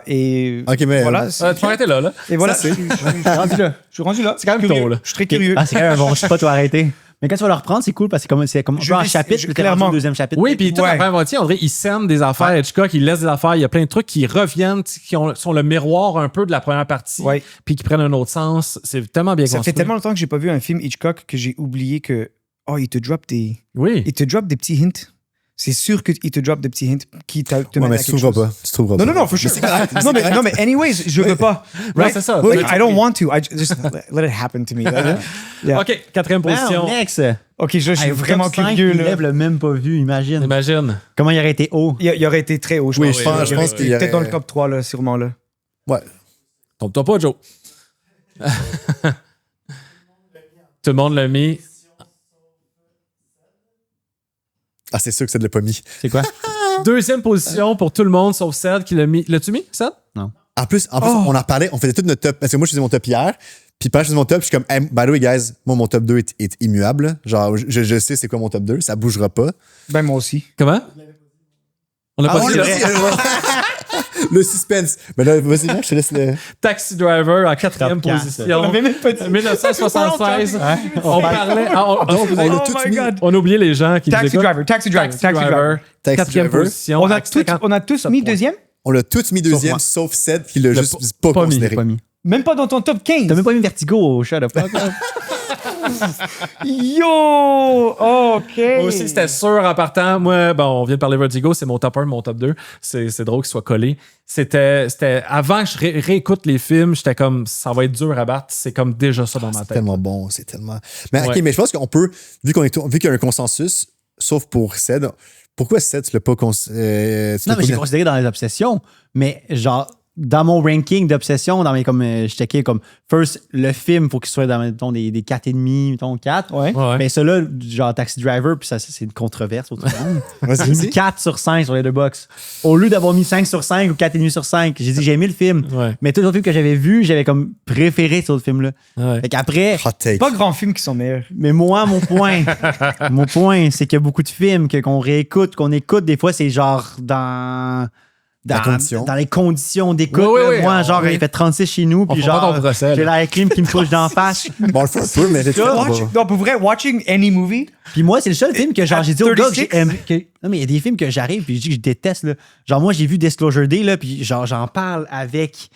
S2: Et
S1: OK, mais
S2: voilà.
S3: Tu peux arrêter là.
S2: Et voilà,
S1: Ça,
S2: je suis rendu là.
S3: C'est quand même tôt, là.
S2: Je suis très curieux.
S4: Ah, c'est quand même un bon spot où arrêter. Mais quand tu vas le reprendre, c'est cool parce que c'est comme un chapitre, clairement le deuxième chapitre.
S3: Oui, puis tout la première moitié, on dirait, il sème des affaires, Hitchcock, il laisse des affaires, il y a plein de trucs qui reviennent, qui sont le miroir un peu de la première partie, puis qui prennent un autre sens. C'est tellement bien construit.
S2: Ça fait tellement longtemps que j'ai pas vu un film Hitchcock que j'ai oublié que il te drop des petits hints. C'est sûr qu'il te drop des petits hints qui te mènent à quelque chose.
S1: Tu trouveras pas.
S2: Non, faut non, mais anyways, je veux pas.
S3: Right? C'est ça.
S2: Like, I don't want to. I just let it happen to me. Yeah.
S3: OK, 4e position.
S4: Next.
S2: OK, je suis vraiment curieux.
S4: Il lève le même pas vu, imagine.
S3: Comment
S4: il aurait été haut.
S2: Il aurait été très haut, je
S1: pense. Oui, je pense qu'il y aurait...
S2: Peut-être dans le top 3, là, sûrement, là.
S1: Ouais.
S3: Tombe-toi pas, Joe. Tout le monde l'a mis.
S1: Ah, c'est sûr que Ced l'a pas mis.
S4: C'est quoi?
S3: 2e position pour tout le monde, sauf Ced qui l'a mis. L'as-tu mis, Ced?
S1: Non. En plus, on en parlait, on faisait tout notre top. Parce que moi, je faisais mon top hier. Puis pendant que je faisais mon top, je suis comme, hey, by the way, guys, moi, mon top 2 est immuable. Genre, je sais c'est quoi mon top 2. Ça bougera pas.
S2: Ben, moi aussi.
S3: Comment? On l'a pas dit, là.
S1: Le suspense. Mais là, vas-y, je te laisse le...
S3: Taxi Driver en 4e position.
S2: On avait même pas dit.
S3: 1976. On parlait... On a oublié les gens qui
S2: Taxi Driver.
S3: 4e position.
S2: On a tous mis deuxième?
S1: On l'a tous mis deuxième, sauf Ced qui l'a juste pas considéré.
S2: Même pas dans ton top 15.
S4: T'as même pas mis Vertigo au shut up.
S2: Yo! OK.
S3: Moi aussi, c'était sûr en partant. Moi, on vient de parler Vertigo, c'est mon top 1, mon top 2. C'est drôle qu'il soit collé. C'était avant que je réécoute les films, j'étais comme, ça va être dur à battre. C'est comme déjà ça dans ma tête.
S1: C'est tellement bon, c'est tellement... Mais OK, mais je pense qu'on peut, vu qu'il y a un consensus, sauf pour Ced, pourquoi Ced, tu l'as pas considéré?
S4: Non, mais j'ai considéré dans les obsessions, mais genre... Dans mon ranking d'obsession, dans mes comme je checkais comme first le film faut qu'il soit dans mettons, des 4,5, mettons 4.
S2: Ouais.
S4: Mais ceux-là, genre Taxi Driver, puis ça c'est une controverse autour du monde. J'ai mis 4 sur 5 sur Letterboxd. Au lieu d'avoir mis 5 sur 5 ou 4,5 sur 5, j'ai dit j'ai aimé le film. Ouais. Mais tous les autres films que j'avais vus, j'avais comme préféré ces autres films-là. Ouais. Fait qu'après,
S2: pas grands films qui sont meilleurs.
S4: Mais moi, mon point, c'est qu'il y a beaucoup de films qu'on réécoute, qu'on écoute. Des fois, c'est genre dans les conditions d'écoute. Moi, genre, il fait 36 chez nous, puis genre, j'ai l'air clim qui me touche d'en face.
S1: Bon, on le fait un peu, mais
S2: non, pour vrai, watching any movie.
S4: Puis moi, c'est le seul film que genre, j'ai dit au gars que j'aime. Non, mais il y a des films que j'arrive, puis je dis que je déteste, là. Genre, moi, j'ai vu Disclosure Day, là, puis genre, j'en parle avec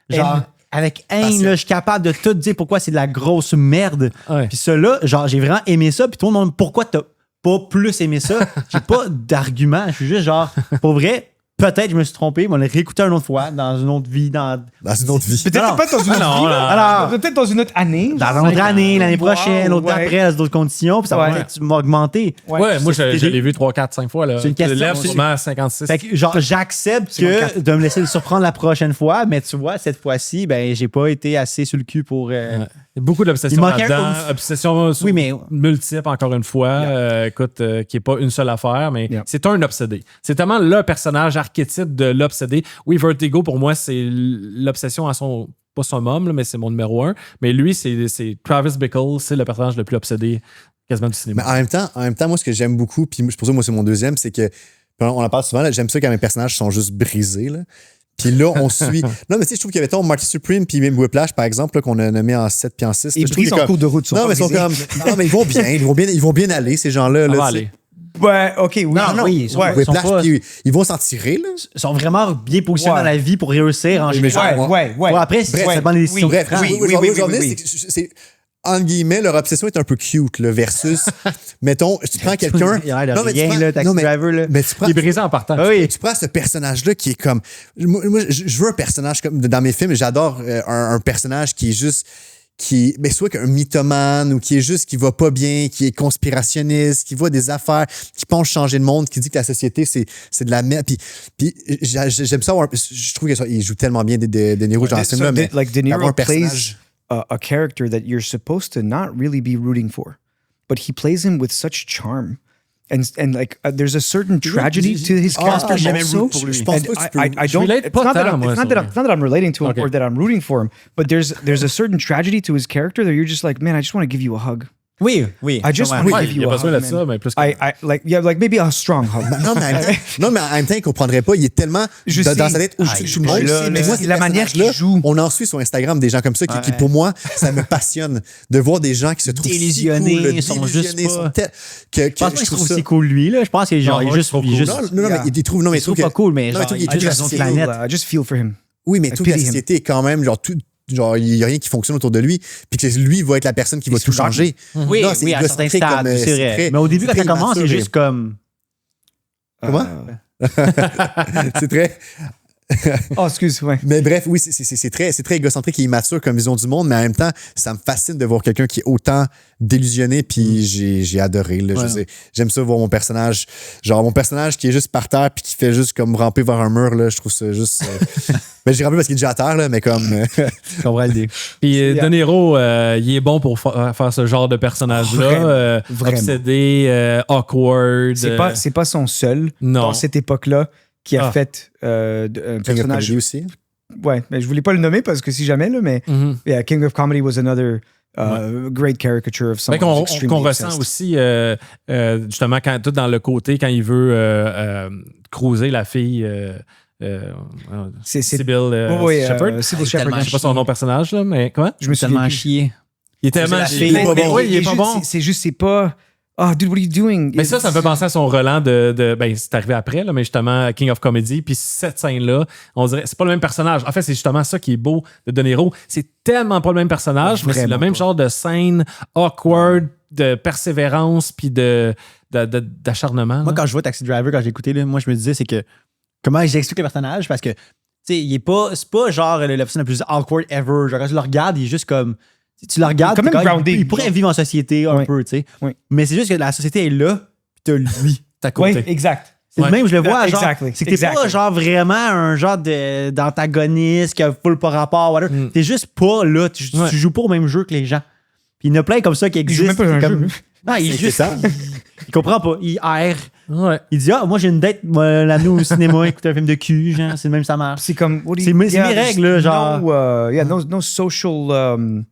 S4: haine, là, je suis capable de tout dire pourquoi c'est de la grosse merde. Ouais. Puis ça, là, genre, j'ai vraiment aimé ça, puis tout le monde, pourquoi t'as pas plus aimé ça? J'ai pas d'argument, je suis juste genre, pour vrai. Peut-être je me suis trompé, mais on l'a réécouté une autre fois, dans une autre vie. Dans
S1: une autre vie.
S2: Peut-être pas dans une autre vie. Peut-être dans une autre année.
S4: Dans une autre année, l'année prochaine, l'autre d'après, dans d'autres conditions, puis ça va m'augmenter.
S3: Ouais, moi, je l'ai vu 3, 4, 5 fois. Là.
S4: C'est une question.
S3: Lève sûrement à 56.
S4: Fait que, genre, j'accepte de me laisser le surprendre la prochaine fois, mais tu vois, cette fois-ci, ben, j'ai pas été assez sur le cul pour.
S3: Beaucoup d'obsessions là-dedans. Obsessions multiples, encore une fois. Écoute, qui n'est pas une seule affaire, mais c'est un obsédé. C'est tellement le personnage archétype de l'obsédé. Oui, Vertigo, pour moi, c'est l'obsession à son... Pas son homme, mais c'est mon numéro 1. Mais lui, c'est Travis Bickle. C'est le personnage le plus obsédé quasiment du cinéma.
S1: Mais en même temps, moi, ce que j'aime beaucoup, puis pour ça, moi, c'est mon deuxième, c'est que, on en parle souvent, là, j'aime ça quand mes personnages sont juste brisés, là. Puis là, on suit. Non, mais tu sais, je trouve qu'il y avait Marty Supreme puis Whiplash, par exemple, là, qu'on a nommé en 7 puis en 6.
S2: Ils brisent en cours de route.
S1: Non, mais ils vont bien. Ils vont bien aller, ces gens-là.
S3: Ça
S1: là,
S3: va aller.
S2: Ouais, OK, oui.
S4: Non, oui,
S1: Whiplash, ils vont s'en tirer, là.
S4: Ils sont vraiment bien positionnés dans la vie pour réussir en général.
S2: Ouais.
S4: Après, ça dépend des décisions.
S1: Bref, c'est entre guillemets, leur obsession est un peu cute, là, versus, mettons, tu prends quelqu'un.
S4: Il a l'air de rien, là, Taxi Driver, là.
S1: Mais tu prends,
S3: il est brisé en partant.
S1: Tu prends ce personnage-là qui est comme. Moi, je veux un personnage comme. Dans mes films, j'adore un personnage qui est juste. Soit qu'un mythomane ou qui est juste, qui va pas bien, qui est conspirationniste, qui voit des affaires, qui pense changer le monde, qui dit que la société, c'est de la merde. Puis j'aime ça. Je trouve qu'il joue tellement bien De Niro dans ce film-là. Mais
S2: like De Niro plays a character that you're supposed to not really be rooting for, but he plays him with such charm. And like there's a certain tragedy to his character also.
S1: Je pense pas que tu peux.
S2: I don't. It's not that I'm relating to him or that I'm rooting for him, but there's a certain tragedy to his character that you're just like, man, I just want to give you a hug.
S4: Oui.
S2: I just want to give you a hug. Like maybe a strong hug.
S1: Non, mais en même temps, il comprendrait pas. Il est tellement dans sa tête.
S2: Mais moi, c'est la manière qu'il joue.
S1: On en suit sur Instagram des gens comme ça qui, pour moi, ça me passionne de voir des gens qui se trouvent
S4: délusionnés,
S1: si cool,
S4: ils sont juste pas.
S1: Je pense
S4: qu'il trouve si cool lui là. Je pense qu'il est genre juste.
S1: Non, mais il trouve
S4: pas cool, mais genre
S1: il est juste
S2: planète. I just feel for him.
S1: Oui, mais toute la société est quand même genre il n'y a rien qui fonctionne autour de lui, puis que lui va être la personne qui va tout changer.
S4: Oui, à certains stades, c'est vrai. Mais au début, quand ça commence, c'est juste comme...
S1: Comment? C'est très...
S2: Oh, excuse, ouais.
S1: Mais bref, oui, c'est très égocentrique et immature comme vision du monde, mais en même temps, ça me fascine de voir quelqu'un qui est autant délusionné, puis j'ai adoré. Là, j'aime ça voir mon personnage qui est juste par terre puis qui fait juste comme ramper vers un mur. Là, je trouve ça juste... Ben, j'ai rampé parce qu'il est déjà à terre, là, mais comme...
S4: Je comprends l'idée.
S3: Puis De Niro, il est bon pour faire ce genre de personnage-là. Obsédé, awkward.
S2: C'est pas son seul dans cette époque-là qui a fait un personnage
S1: aussi.
S2: Ouais, mais je voulais pas le nommer parce que si jamais là, mais King of Comedy was another great caricature of someone
S3: qu'on ressent aussi justement quand tout dans le côté quand il veut cruiser la fille.
S2: C'est
S3: Sybil Shepherd.
S2: Sybil Shepherd.
S3: Je sais pas son nom personnage là, mais comment?
S4: Je me suis tellement chié.
S3: Il est tellement chié.
S2: Il est pas bon. C'est juste, c'est pas. Oh, dude, what are you doing?
S3: Mais ça me fait penser à son Roland ben, c'est arrivé après, là, mais justement, King of Comedy. Puis cette scène-là, on dirait, c'est pas le même personnage. En fait, c'est justement ça qui est beau de De Niro. C'est tellement pas le même personnage, mais c'est le même genre de scène awkward, de persévérance, puis d'acharnement.
S4: Moi, quand je vois Taxi Driver, quand j'ai écouté, là, moi, je me disais, c'est que comment j'explique le personnage, parce que, tu sais, c'est pas genre la personne la plus awkward ever. Genre, quand tu le regardes, il est juste comme. Tu le regardes, il pourrait vivre en société un peu, tu sais. Oui. Mais c'est juste que la société est là, puis t'as lui, t'as côté.
S2: Oui, exact.
S4: C'est le même, je le vois, genre.
S2: Exactly.
S4: C'est que t'es pas genre vraiment un genre d'antagoniste qui a full par rapport, whatever. T'es juste pas là, tu joues pas au même jeu que les gens. Puis il y en a plein comme ça qui existent.
S2: Il joue même pas un jeu.
S4: Non, il est juste ça. Il comprend pas, il erre.
S3: Ouais.
S4: Il dit, moi j'ai une date, l'année au cinéma, écouter un film de cul, genre, c'est le même, ça marche.
S2: C'est comme.
S4: C'est mes règles, là, genre.
S2: No social.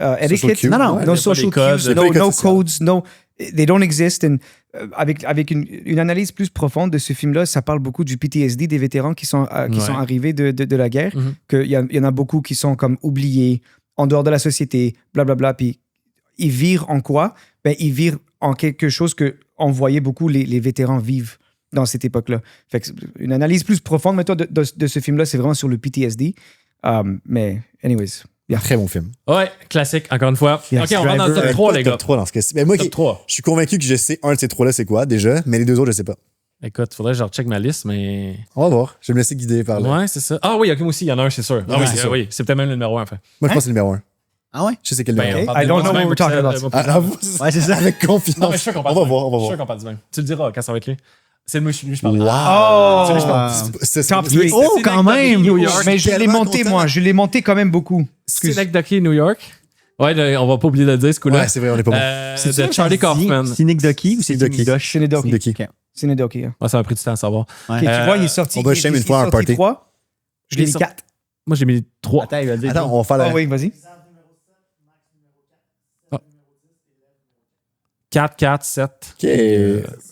S2: Etiquette, no social cues, no codes, they don't exist. And avec une analyse plus profonde de ce film-là, ça parle beaucoup du PTSD des vétérans qui sont arrivés de la guerre, qu'il y en a beaucoup qui sont comme oubliés, en dehors de la société, blablabla, puis ils virent en quoi? Ben, ils virent en quelque chose qu'on voyait beaucoup les vétérans vivre dans cette époque-là. Fait que une analyse plus profonde, mettons, de ce film-là, c'est vraiment sur le PTSD. Mais anyways...
S1: Très bon film.
S3: Ouais, classique, encore une fois. OK, on va dans le top 3, les gars.
S1: Top 3 dans ce cas-ci. Mais moi, je suis convaincu que je sais un de ces trois-là, c'est quoi, déjà, mais les deux autres, je sais pas.
S3: Écoute, faudrait que je recheck ma liste, mais...
S1: On va voir. Je vais me laisser guider par là.
S3: Ouais, c'est ça. Ah oui, OK, moi aussi, il y en a un, c'est sûr. Ah oui, c'est peut-être même le numéro 1, en fait.
S1: Moi, je pense que c'est le numéro 1.
S4: Ah ouais?
S1: Je sais quel numéro 1.
S2: I don't know what we're talking about.
S1: Ouais, c'est ça, avec confiance.
S3: Non, mais je suis sûr qu'on parle du même.
S1: On va voir.
S3: Je suis sûr qu'on parle du même. Tu le diras quand ça va être lui. C'est lui, je parle.
S1: Wow!
S2: C'est top 3.
S4: Oh, quand même!
S2: Mais je l'ai monté, moi. Je l'ai monté quand même beaucoup.
S3: Synecdoche, New York. Ouais, on va pas oublier de le dire, ce coup-là.
S1: Ouais, c'est vrai, on est pas bon.
S3: C'est de Charlie Kaufman.
S4: Synecdoche ou Synecdoche?
S2: Synecdoche.
S3: Ouais, ça m'a pris du temps à savoir.
S2: Tu vois, il est sorti.
S1: On va shame une fois un party.
S2: Je l'ai mis 4.
S3: Moi, j'ai mis 3.
S1: Attends, on va faire la...
S2: Ah oui, vas-y.
S3: 4, 7.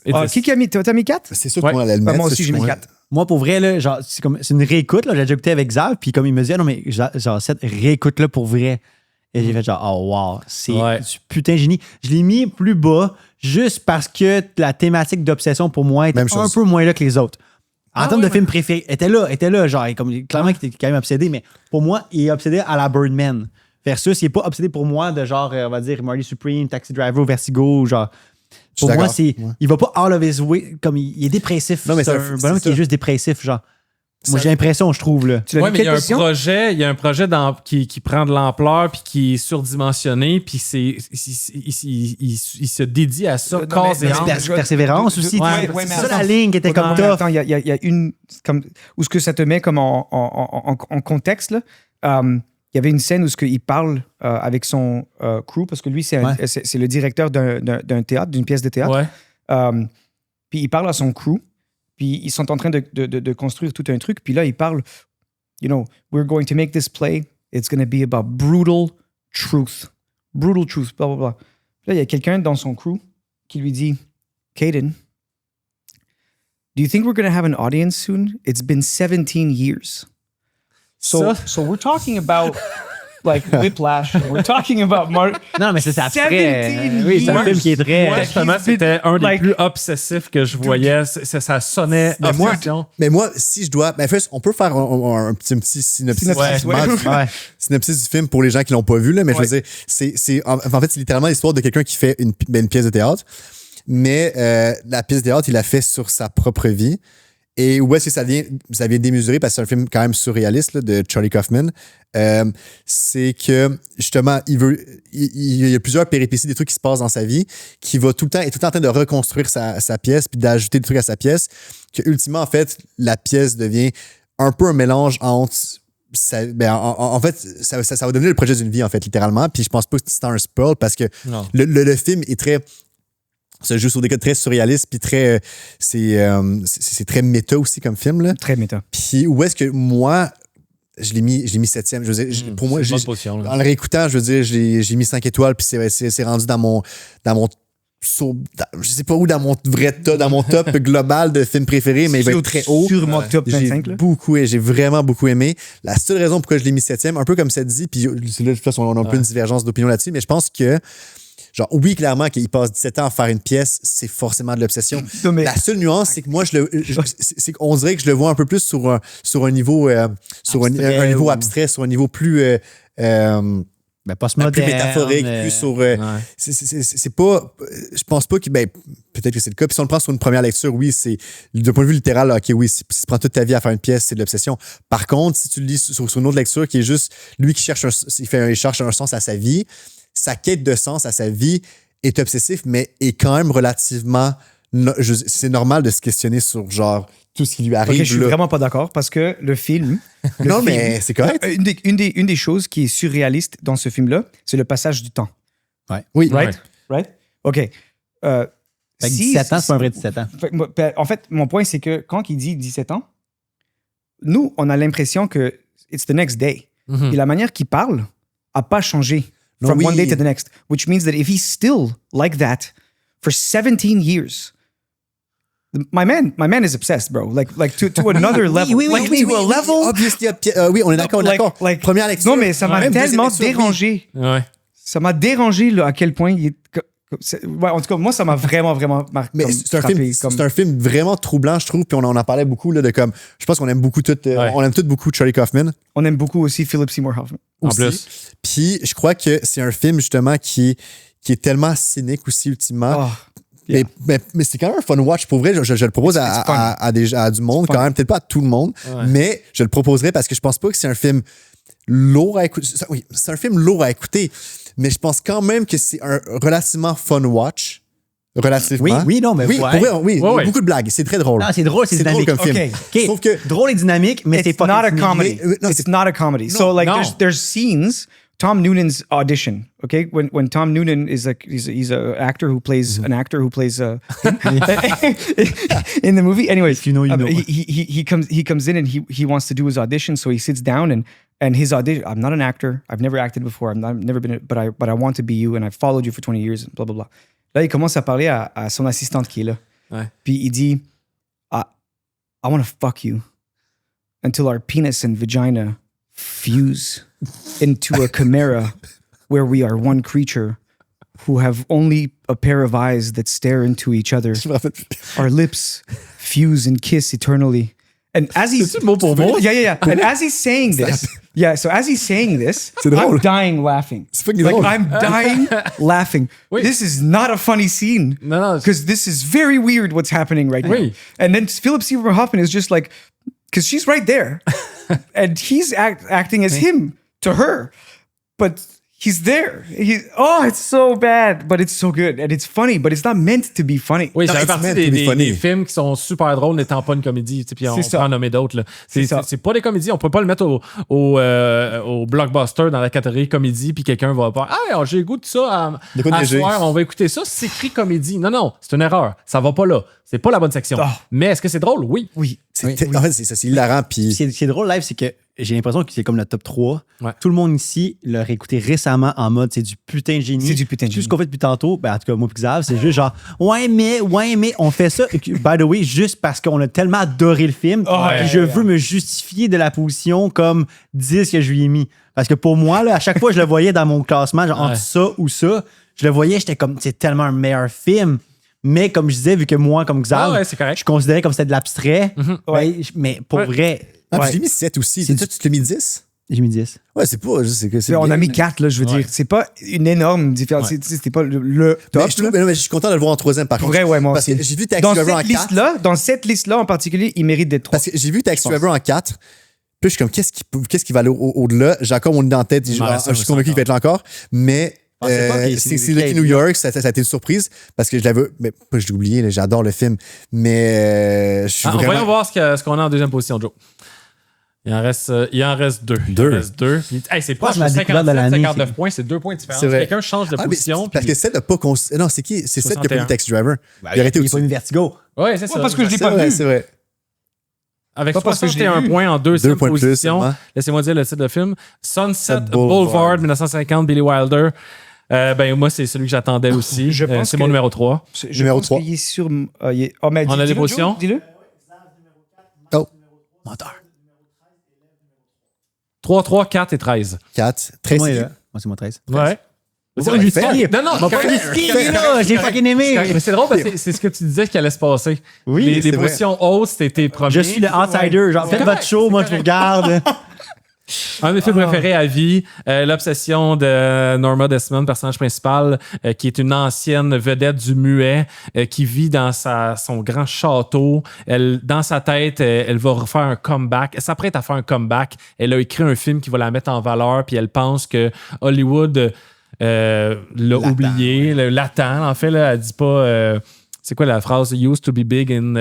S1: OK.
S2: Qui a mis? T'as mis 4?
S1: C'est sûr que moi, elle
S2: moi aussi, j'ai mis 4.
S4: Moi, pour vrai, là, genre, c'est une réécoute. Là, j'ai déjà écouté avec Xav, puis comme il me disait, non, mais genre, cette réécoute-là pour vrai. Et j'ai fait genre, oh wow, c'est du putain génie. Je l'ai mis plus bas juste parce que la thématique d'obsession pour moi était un peu moins là que les autres. En termes de film préféré, était là, genre, comme, clairement qu'il était quand même obsédé, mais pour moi, il est obsédé à la Birdman. Versus, il n'est pas obsédé pour moi de genre, on va dire, Marty Supreme, Taxi Driver, Vertigo, genre. Pour moi, il va pas all of his way, comme il est dépressif. Non, mais c'est un bonhomme qui est juste dépressif, genre. Moi, j'ai l'impression, je trouve, là.
S3: Ouais, mais il y a un projet qui prend de l'ampleur puis qui est surdimensionné puis il se dédie à ça.
S4: Persévérance aussi.
S2: C'est
S4: ça la ligne qui était comme tough.
S2: Attends, il y a une... Où ce que ça te met comme en contexte, là. Il y avait une scène où il parle avec son crew, parce que lui, c'est le directeur d'un théâtre, d'une pièce de théâtre.
S3: Ouais.
S2: puis il parle à son crew, puis ils sont en train de construire tout un truc, puis là, il parle, we're going to make this play, it's going to be about brutal truth, blah, blah, blah. Là, il y a quelqu'un dans son crew qui lui dit, Caden, do you think we're going to have an audience soon? It's been 17 years. So we're talking about like Whiplash. We're talking about
S4: Non, mais c'est après. Oui, c'est un film qui est très.
S3: Moi, justement, c'était un des plus obsessifs que je voyais. Ça sonnait obsession.
S1: Mais moi, si je dois. Ben, first, on peut faire un petit synopsis. Synopsis du film pour les gens qui l'ont pas vu, là, mais je veux dire, en fait, c'est littéralement l'histoire de quelqu'un qui fait une pièce de théâtre. Mais la pièce de théâtre, il l'a fait sur sa propre vie. Et où est-ce que ça vient démesuré, parce que c'est un film quand même surréaliste là, de Charlie Kaufman. C'est que, justement, il y a plusieurs péripéties, des trucs qui se passent dans sa vie, qui va tout le temps en train de reconstruire sa pièce, puis d'ajouter des trucs à sa pièce, que ultimement, en fait, la pièce devient un peu un mélange entre... en fait, ça va devenir le projet d'une vie, en fait, littéralement. Puis je pense pas que c'est un spoil, parce que le film est très... Ça joue sur des cas très surréalistes, puis très... c'est très méta aussi comme film, là.
S2: Très méta.
S1: Puis où est-ce que moi... Je l'ai mis 7e. Je veux dire, pour moi, en le réécoutant, je veux dire, j'ai mis 5 étoiles, puis c'est rendu dans mon je sais pas où, dans mon top global de films préférés, mais il va être très haut.
S2: Sur mon top 25.
S1: J'ai vraiment beaucoup aimé. La seule raison pourquoi je l'ai mis 7e, un peu comme ça dit, puis là, de toute façon, on a un peu une divergence d'opinion là-dessus, mais je pense que genre, oui, clairement, qu'il passe 17 ans à faire une pièce, c'est forcément de l'obsession.
S2: Mais...
S1: La seule nuance, c'est que moi, c'est qu'on dirait que je le vois un peu plus sur un niveau, un niveau abstrait, sur un niveau plus,
S4: postmoderne,
S1: plus métaphorique, plus sur. C'est pas. Je pense pas que. Peut-être que c'est le cas. Puis si on le prend sur une première lecture, oui, c'est. D'un point de vue littéral, OK, oui, si tu prends toute ta vie à faire une pièce, c'est de l'obsession. Par contre, si tu le lis sur une autre lecture qui est juste lui qui cherche il cherche un sens à sa vie, sa quête de sens à sa vie est obsessif, mais est quand même relativement... c'est normal de se questionner sur genre tout ce qui lui arrive.
S2: Okay, je suis vraiment pas d'accord parce que le film...
S1: mais c'est correct.
S2: Une des choses qui est surréaliste dans ce film-là, c'est le passage du temps.
S1: Ouais. Oui.
S2: Right? OK.
S4: 17 ans, c'est pas un vrai 17 ans.
S2: En fait, mon point, c'est que quand il dit 17 ans, nous, on a l'impression que it's the next day. Et la manière qu'il parle n'a pas changé. From one day to the next, which means that if he's still like that for 17 years, my man is obsessed, bro. Like to another level.
S1: Oui, level. Obviously, oui, on est d'accord,
S2: like,
S1: première lecture.
S2: Non, mais ça m'a tellement dérangé.
S3: Ouais.
S2: Ça m'a dérangé là, à quel point il est... en tout cas, moi, ça m'a vraiment marqué.
S1: Mais c'est un film vraiment troublant, je trouve. Puis on en parlait beaucoup là, de comme. Je pense qu'on aime beaucoup on aime tous beaucoup Charlie Kaufman.
S2: On aime beaucoup aussi Philip Seymour Hoffman.
S3: En plus.
S1: Puis je crois que c'est un film justement qui est tellement cynique aussi ultimement. Mais c'est quand même un fun watch. Pour vrai, je le propose à du monde quand même. Peut-être pas à tout le monde, mais je le proposerais parce que je pense pas que c'est un film lourd à écouter. Oui, c'est un film lourd à écouter. Mais je pense quand même que c'est un relativement fun watch. Relativement.
S4: Oui, non, mais
S1: oui, pour vrai, beaucoup de blagues. C'est très drôle.
S4: Non, c'est drôle, c'est dynamique.
S1: Drôle comme film.
S4: Sauf que drôle et dynamique, mais c'est pas
S2: not a comedy. It's not a comedy. So like there's scenes. Tom Noonan's audition. Okay, when Tom Noonan is he's a actor who plays an actor who plays in the movie. Anyways,
S4: you know.
S2: He comes in and he wants to do his audition. So he sits down and his audition. I'm not an actor. I've never acted before. I've never been. But I want to be you. And I've followed you for 20 years. And blah blah blah. Là, il commence à parler à son assistante qui est là.
S3: Ouais.
S2: Puis il dit, I want to fuck you until our penis and vagina fuse into a chimera where we are one creature who have only a pair of eyes that stare into each other. Our lips fuse and kiss eternally. And as he's... Yeah. And as he's saying this... so as he's saying this, I'm dying laughing. I'm dying laughing.
S3: Wait.
S2: This is not a funny scene.
S3: No.
S2: Because this is very weird what's happening right now. And then Philip Seymour Hoffman is just like... Because she's right there. And he's acting as him to her. But He's there. It's so bad, but it's so good. And it's funny, but it's not meant to be funny.
S3: Oui,
S1: Non,
S3: ça fait
S1: it's
S3: partie
S1: meant to be
S3: des
S1: funny.
S3: films qui sont super drôles n'étant pas une comédie. Puis on
S2: C'est ça.
S3: peut en nommer d'autres. Là.
S2: C'est ça.
S3: C'est pas des comédies. On peut pas le mettre au blockbuster dans la catégorie comédie puis quelqu'un va pas « Ah, j'ai le goût de ça à soir, on va écouter ça. » C'est écrit comédie. Non, c'est une erreur. Ça va pas là. C'est pas la bonne section. Mais est-ce que c'est drôle? Oui.
S1: En fait, c'est ça, c'est hilarant. Puis
S4: Ce qui est drôle live, c'est que j'ai l'impression que c'est comme le top 3.
S3: Ouais.
S4: Tout le monde ici l'a réécouté récemment en mode c'est du putain de génie.
S2: C'est du putain de
S4: Tout
S2: génie.
S4: ce qu'on fait depuis tantôt, ben, en tout cas, moi et Xav, c'est juste genre ouais, mais on fait ça, by the way, juste parce qu'on a tellement adoré le film. Puis je veux me justifier de la position comme 10 que je lui ai mis. Parce que pour moi, là, à chaque fois que je le voyais dans mon classement, genre entre ça ou ça, je le voyais, j'étais comme c'est tellement un meilleur film. Mais comme je disais, vu que moi, comme Xav,
S3: c'est correct.
S4: je considérais comme c'était de l'abstrait, mais pour vrai.
S1: puis j'ai mis 7 aussi. Tu l'as mis 10?
S4: J'ai mis 10.
S1: Ouais, c'est pas. C'est
S2: On
S1: bien.
S2: a mis 4, là, je veux dire. C'est pas une énorme différence. C'était pas le top.
S1: Mais je suis content de le voir en troisième, par contre.
S2: Vrai, ouais, moi
S1: Parce
S2: aussi.
S1: que j'ai vu Taxi Driver en 4.
S2: Dans cette liste-là, en particulier, il mérite d'être 3.
S1: Parce que j'ai vu Taxi Driver en 4. Puis je suis comme, qu'est-ce qui va aller au-delà? J'ai encore mon idée en tête. Je suis convaincu qu'il va être là encore. Mais c'est Lucky New York. Ça a été une surprise. Parce que je l'avais. Mais je l'ai oublié. Là, j'adore le film. Mais je suis vraiment.
S3: Voyons voir ce qu'on a en deuxième position, Joe. Il en reste 2. Il en reste 2. Hey, c'est pas
S4: la découverte de l'année,
S3: 59 points, c'est 2 points différents.
S1: C'est vrai.
S3: Quelqu'un change de position.
S1: Parce que Seth n'a pas. Non, c'est qui? C'est Seth qui a pas vu Taxi Driver.
S4: Il aurait été pas mis Vertigo.
S3: Ouais, c'est ça.
S2: Parce que je l'ai
S1: C'est
S2: pas
S1: vrai,
S2: vu.
S1: c'est vrai.
S3: Avec
S2: Pas parce que je l'ai
S3: 61
S2: vu.
S3: points en deuxième
S1: 2 points de plus,
S3: position.
S1: seulement.
S3: Laissez-moi dire le titre de film. Sunset
S1: Boulevard.
S3: Boulevard, 1950, Billy Wilder. Moi, c'est celui que j'attendais aussi.
S2: Je pense
S3: c'est mon
S2: que-
S3: numéro 3.
S1: Numéro 3.
S2: Il est sur. Mais
S3: On a
S2: dis-le,
S3: des
S2: Joe,
S3: positions?
S2: Dis-le.
S1: Oh,
S4: Menteur.
S3: 3, 3, 4 et 13.
S1: 4. 13.
S4: Moi, c'est moi 13.
S3: Ouais.
S4: C'est pas justifié.
S3: Non,
S4: M'a pas justifié, là. J'ai fucking aimé.
S3: Mais c'est drôle parce que c'est ce que tu disais qui allait se passer.
S4: Oui,
S3: les
S1: c'est vrai.
S3: positions hautes, c'était tes premiers.
S4: Je suis le outsider. Genre, faites votre show, moi, je vous regarde.
S3: Un de mes films préférés à vie, l'obsession de Norma Desmond, personnage principal, qui est une ancienne vedette du muet, qui vit dans son grand château. Dans sa tête, elle va refaire un comeback. Elle s'apprête à faire un comeback. Elle a écrit un film qui va la mettre en valeur, puis elle pense que Hollywood l'a oublié, l'attend. En fait, là, elle dit pas... c'est quoi la phrase? Used to be big in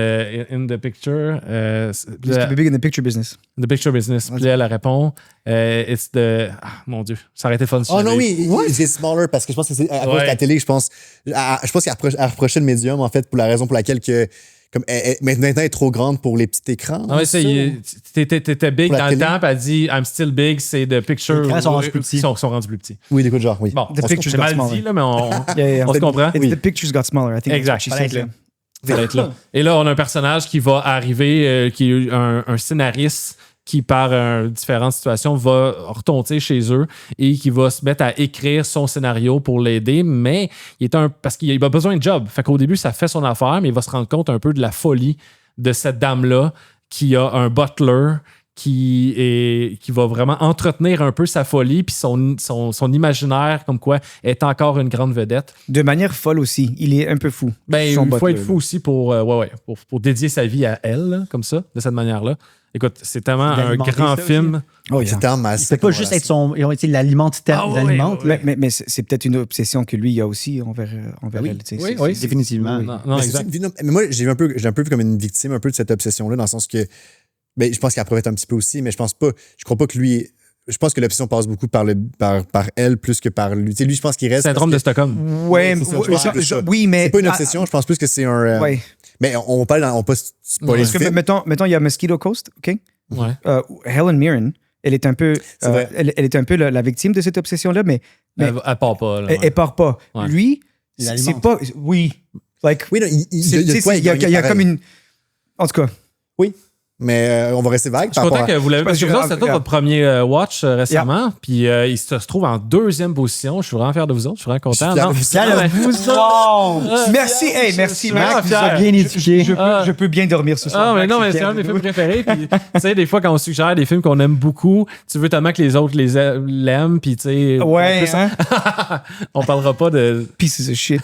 S3: the picture.
S2: Used to be big in the picture business.
S3: The picture business. Puis là, elle répond, it's the... Ah, mon Dieu, ça aurait été fun si
S1: Oh
S3: j'avais
S1: non,
S3: eu.
S1: oui, c'est smaller parce que je pense que c'est à cause de la télé, je pense. Je pense qu'elle reprochait le médium, en fait, pour la raison pour laquelle que. Comme maintenant, elle est trop grande pour les petits écrans.
S3: Ah ouais, t'étais big
S1: Pour la
S3: dans le
S1: télé.
S3: temps, puis elle dit I'm still big, c'est the picture.
S4: Les écrans sont rendus plus petits.
S3: Ils sont rendus plus petits.
S1: Oui, des coups de genre, oui.
S3: Bon,
S2: The pictures
S3: c'est
S2: got
S3: mal
S2: smaller.
S3: dit, là, mais on
S2: Yeah.
S3: se comprend.
S2: The pictures got smaller, I think.
S3: Exact.
S2: That's what she said,
S3: Ça va être là. Et là, on a un personnage qui va arriver, qui est un scénariste qui, par différentes situations, va retomber chez eux et qui va se mettre à écrire son scénario pour l'aider, mais parce qu'il a besoin de job. Fait qu'au début, ça fait son affaire, mais il va se rendre compte un peu de la folie de cette dame-là qui a un butler qui va vraiment entretenir un peu sa folie puis son imaginaire comme quoi est encore une grande vedette.
S2: De manière folle aussi. Il est un peu fou.
S3: Ben,
S2: Son
S3: il faut
S2: butler,
S3: être fou aussi pour dédier sa vie à elle, là, comme ça, de cette manière-là. Écoute, c'est tellement un
S4: D'alimenter
S3: grand
S4: ça
S3: film.
S2: Oh,
S1: C'est tellement
S4: Il
S1: massif.
S4: peut pas juste être son. Il l'alimente
S3: Ah ouais,
S4: l'alimente.
S3: ouais.
S2: Mais c'est peut-être une obsession que lui a aussi envers elle. tu sais.
S3: Oui,
S2: C'est-
S3: oui.
S4: Définitivement.
S3: Non,
S1: Mais c'est
S3: exact.
S1: mais moi, j'ai un peu vu comme une victime un peu de cette obsession-là, dans le sens que. Ben, je pense qu'elle profite un petit peu aussi, mais je crois pas que lui. Je pense que l'obsession passe beaucoup par elle plus que par lui. Tu sais, lui, je pense qu'il reste.
S3: Syndrome de
S1: parce que-
S3: Stockholm.
S2: Ouais,
S1: c'est ça, je pense que c'est ça.
S2: oui, mais.
S1: C'est pas une obsession, je pense plus que c'est un.
S2: Ouais.
S1: Mais on parle on pas spoiler
S2: Parce
S1: le
S2: que,
S1: film.
S2: mettons, il y a Mosquito Coast, OK?
S3: Ouais.
S2: Helen Mirren, elle est un peu,
S1: C'est vrai.
S2: elle est un peu la victime de cette obsession-là, mais
S3: Elle part pas. Là,
S2: elle part pas.
S3: Ouais.
S2: Lui,
S4: Il
S2: c'est
S4: alimente.
S2: pas. Oui. Like,
S1: Oui, non, il
S2: c'est-
S1: y a de quoi
S2: il y a
S1: gagner
S2: comme
S1: pareil.
S2: une. En tout cas,
S1: Oui, mais on va rester vague
S3: Je
S1: par
S3: suis
S1: rapport
S3: content
S1: à.
S3: que vous l'avez. Parce que
S2: Parce que-
S3: c'était votre premier watch récemment. Puis il se trouve en deuxième position. Je suis vraiment fier de vous autres. Je suis vraiment content.
S1: Je suis
S3: Non,
S1: fier
S3: non, mais-
S4: Wow!
S2: merci, merci,
S3: vraiment
S2: Max.
S3: fier.
S4: Bien éduqué.
S2: Je peux bien dormir ce soir.
S3: Ah, mais
S2: Max,
S3: non, mais c'est un de mes films préférés. Puis, tu sais, des fois, quand on suggère des films qu'on aime beaucoup, tu veux tellement que les autres l'aiment. Puis, tu sais,
S2: Ouais,
S3: en plus,
S2: hein?
S3: on parlera pas de.
S2: Pieces of shit.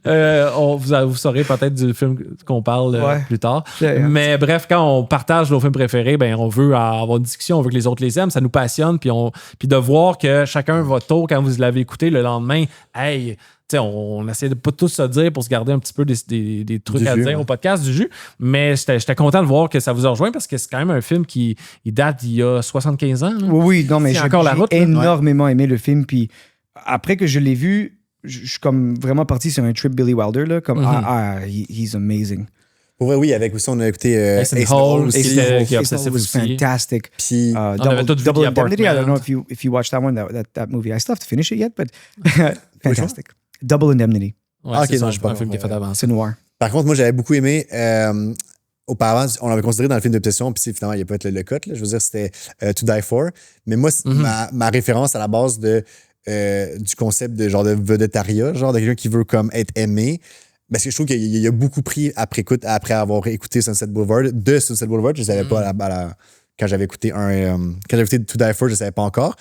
S3: Vous saurez peut-être du film qu'on parle plus tard. Mais bref, quand on partage nos films préférés, ben, on veut avoir une discussion, on veut que les autres les aiment, ça nous passionne. Puis de voir que chacun votre tour, quand vous l'avez écouté le lendemain, hey, on essaie de pas tous se dire pour se garder un petit peu des trucs à dire au podcast du jus. Mais j'étais content de voir que ça vous a rejoint parce que c'est quand même un film qui date d'il y a 75 ans. Là.
S2: Oui, non, mais j'ai énormément aimé le film. Puis après que je l'ai vu, je suis comme vraiment parti sur un trip Billy Wilder. Là, comme, he's amazing.
S1: Pour vrai, oui, avec aussi, on a écouté Ace in the Hole aussi.
S2: Ace in the Hole was fantastic.
S1: Puis,
S2: Double Indemnity, I don't know if you watched that one, that movie. I still have to finish it yet, but fantastic. Double Indemnity.
S3: Ouais, c'est un film qui est fait avant.
S2: C'est noir.
S1: Par contre, moi, j'avais beaucoup aimé... auparavant, on l'avait considéré dans le film d'obsession, puis finalement, il n'y a pas le cut. Là. Je veux dire, c'était To Die For. Mais moi, ma référence à la base du concept de genre de vedettariat, genre de quelqu'un qui veut comme être aimé, parce que je trouve qu'il a beaucoup pris après avoir écouté Sunset Boulevard. De Sunset Boulevard, je ne savais pas quand j'avais écouté quand j'avais écouté To Die For, je ne savais pas encore.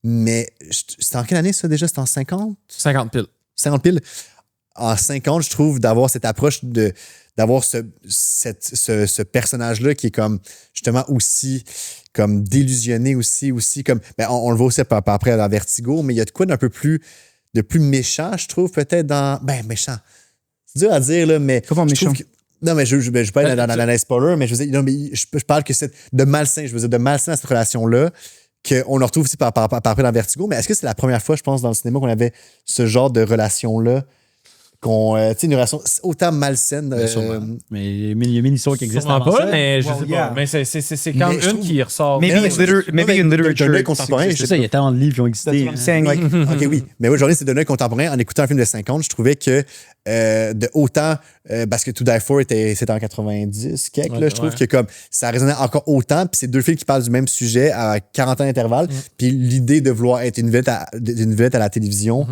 S1: Mais c'était en quelle année ça déjà? C'était en 50?
S3: 50 piles.
S1: 50 piles. En 50, je trouve, d'avoir cette approche d'avoir ce personnage-là qui est comme justement aussi comme délusionné aussi comme on le voit aussi après dans Vertigo, mais il y a de quoi d'un peu plus méchant, je trouve, peut-être dans méchant. C'est dur à dire là, mais
S2: comment méchant?
S1: Non, mais je vais pas aller dans la spoiler, mais je veux dire, non, mais je parle que c'est de malsain, je veux dire de malsain à cette relation-là qu'on le retrouve aussi par après dans Vertigo, mais est-ce que c'est la première fois, je pense, dans le cinéma qu'on avait ce genre de relation-là? Une relation autant malsaine.
S4: Mais il y a une histoire qui existe
S3: pas,
S4: ça.
S3: mais je sais pas. Mais c'est quand même qui ressort.
S2: Maybe in literature.
S1: Contemporain.
S4: C'est ça, il y a tellement de livres qui ont existé.
S1: OK, oui. Mais aujourd'hui, c'est d'un œil contemporain. En écoutant un film de 50, je trouvais que de autant, parce que To Die For c'était en 90, je trouve que comme ça résonnait encore autant. Puis c'est deux films qui parlent du même sujet à 40 ans d'intervalle. Puis l'idée de vouloir être une vedette à la télévision,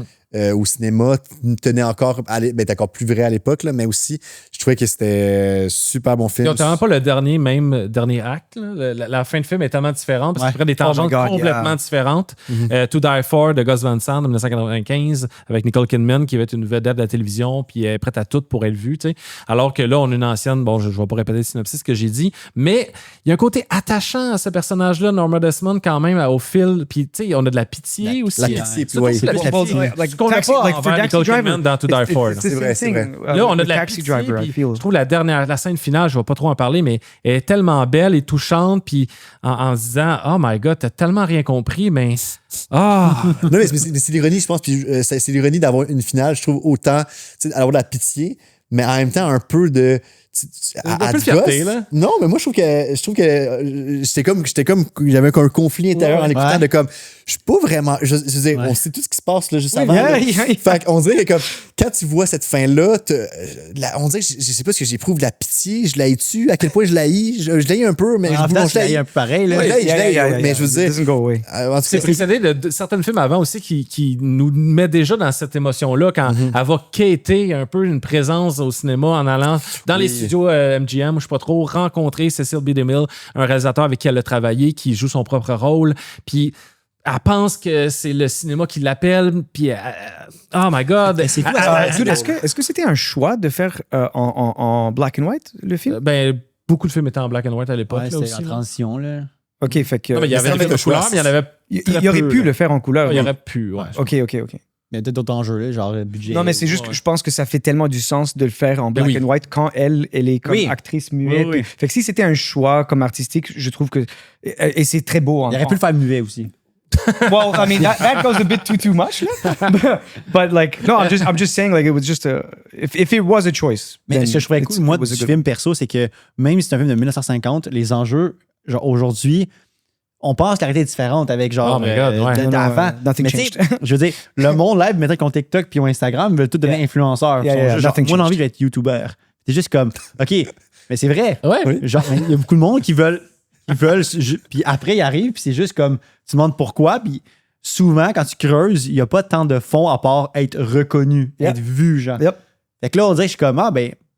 S1: au cinéma, tenait encore, était encore plus vrai à l'époque, là, mais aussi, je trouvais que c'était super bon film.
S3: Ils n'ont tellement pas le dernier acte. La fin de film est tellement différente parce qu'il prend des tangentes complètement différentes. To Die For de Gus Van Sant en 1995 avec Nicole Kidman qui va être une vedette de la télévision puis elle est prête à tout pour être vue. T'sais. Alors que là, on a une ancienne, bon, je ne vais pas répéter le synopsis que j'ai dit, mais il y a un côté attachant à ce personnage-là, Norma Desmond, quand même, au fil. Puis, tu sais, on a de la pitié aussi.
S1: La pitié, oui.
S3: Qu'on n'a pas envers Nicole Kidman dans To Die For.
S1: C'est vrai.
S3: Là, on a de la pitié. Je trouve la scène finale, je ne vais pas trop en parler, mais elle est tellement belle et touchante, puis en se disant « Oh my God, t'as tellement rien compris, mais... » Non,
S1: mais c'est l'ironie, je pense, puis c'est l'ironie d'avoir une finale, je trouve, autant d'avoir de la pitié, mais en même temps un peu de...
S3: un peu de fierté, là.
S1: Non, mais moi, je trouve que j'étais comme j'avais un conflit intérieur en écoutant de comme, je suis pas vraiment, je veux dire, on sait tout ce qui se passe, là, juste avant. Fait qu'on dirait que comme, quand tu vois cette fin-là, on dirait que je sais pas ce que j'éprouve de la pitié, je l'haïs-tu, à quel point je l'haïs, je l'haïs un peu, mais
S4: en fait, je l'haïs un peu pareil, là.
S1: Mais je veux dire,
S3: c'est précédé de certains films avant aussi qui nous met déjà dans cette émotion-là quand elle va quêter un peu une présence au cinéma en allant dans les studio MGM, je ne sais pas trop, rencontrer Cecil B. DeMille, un réalisateur avec qui elle a travaillé, qui joue son propre rôle, puis elle pense que c'est le cinéma qui l'appelle, puis oh my God!
S2: Est-ce que c'était un choix de faire en black and white, le film?
S3: Beaucoup de films étaient en black and white à l'époque.
S4: Ouais, c'était en transition, là.
S2: OK, fait que...
S3: Non, mais il y avait des choix, mais il y en avait...
S2: Il aurait pu le faire en couleur.
S3: Il aurait pu, ouais.
S2: OK.
S4: Il y a d'autres enjeux, là, genre budget.
S2: Non, mais c'est juste que je pense que ça fait tellement du sens de le faire en black and white quand elle est comme actrice muette.
S3: Oui.
S2: Fait que si c'était un choix comme artistique, je trouve que... Et c'est très beau.
S4: Il aurait pu le faire muet aussi.
S2: Well, I mean, that goes a bit too much. But like, no, I'm just saying, like, it was just if it was a choice.
S4: Mais ce que je trouvais cool, moi, du film perso, c'est que même si c'est un film de 1950, les enjeux, genre aujourd'hui, on pense que la réalité est différente avec genre d'avant. Mais tu sais, je veux dire, le monde live, maintenant qu'on TikTok puis Instagram, veulent tout devenir influenceurs. Genre, moi, j'ai envie d'être YouTuber. C'est juste comme, OK, mais c'est vrai. Genre, il y a beaucoup de monde qui veulent puis après, ils arrivent, puis c'est juste comme, tu demandes pourquoi, puis souvent, quand tu creuses, il n'y a pas tant de fond à part être reconnu, être vu, genre. Fait que là, on dirait que je suis comme,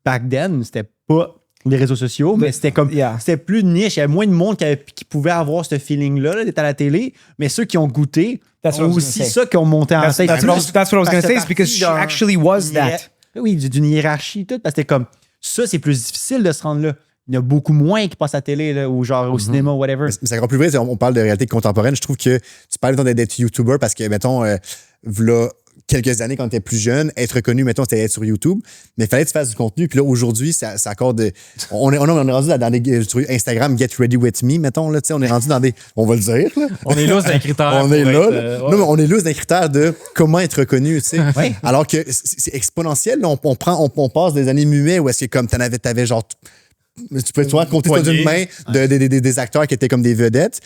S4: back then, c'était pas les réseaux sociaux, mais c'était comme, c'était plus niche, il y avait moins de monde qui pouvait avoir ce feeling-là, d'être à la télé, mais ceux qui ont goûté, ont aussi ça qui ont monté en tête.
S2: That's what I was going to say, is because she actually was that.
S4: Oui, d'une hiérarchie, tout. Parce que comme ça, c'est plus difficile de se rendre là. Il y en a beaucoup moins qui passent à la télé là, ou genre au cinéma, whatever.
S1: Mais c'est encore plus vrai, on parle de réalité contemporaine. Je trouve que tu parles d'être YouTuber parce que, mettons, là, quelques années, quand tu étais plus jeune, être reconnu, mettons, c'était être sur YouTube, mais il fallait que tu fasses du contenu. Puis là, aujourd'hui, ça accorde. On est rendu dans des. Sur Instagram, Get Ready With Me, mettons, là, on est rendu dans des. On va le dire, là.
S3: On est là dans les critères.
S1: On est là. Non, mais on est là dans les critères de comment être reconnu, tu sais.
S4: Ouais.
S1: Alors que c'est exponentiel, là. On passe des années muets où est-ce que, comme, t'avais genre. Tu peux compter sur une main des acteurs qui étaient comme des vedettes.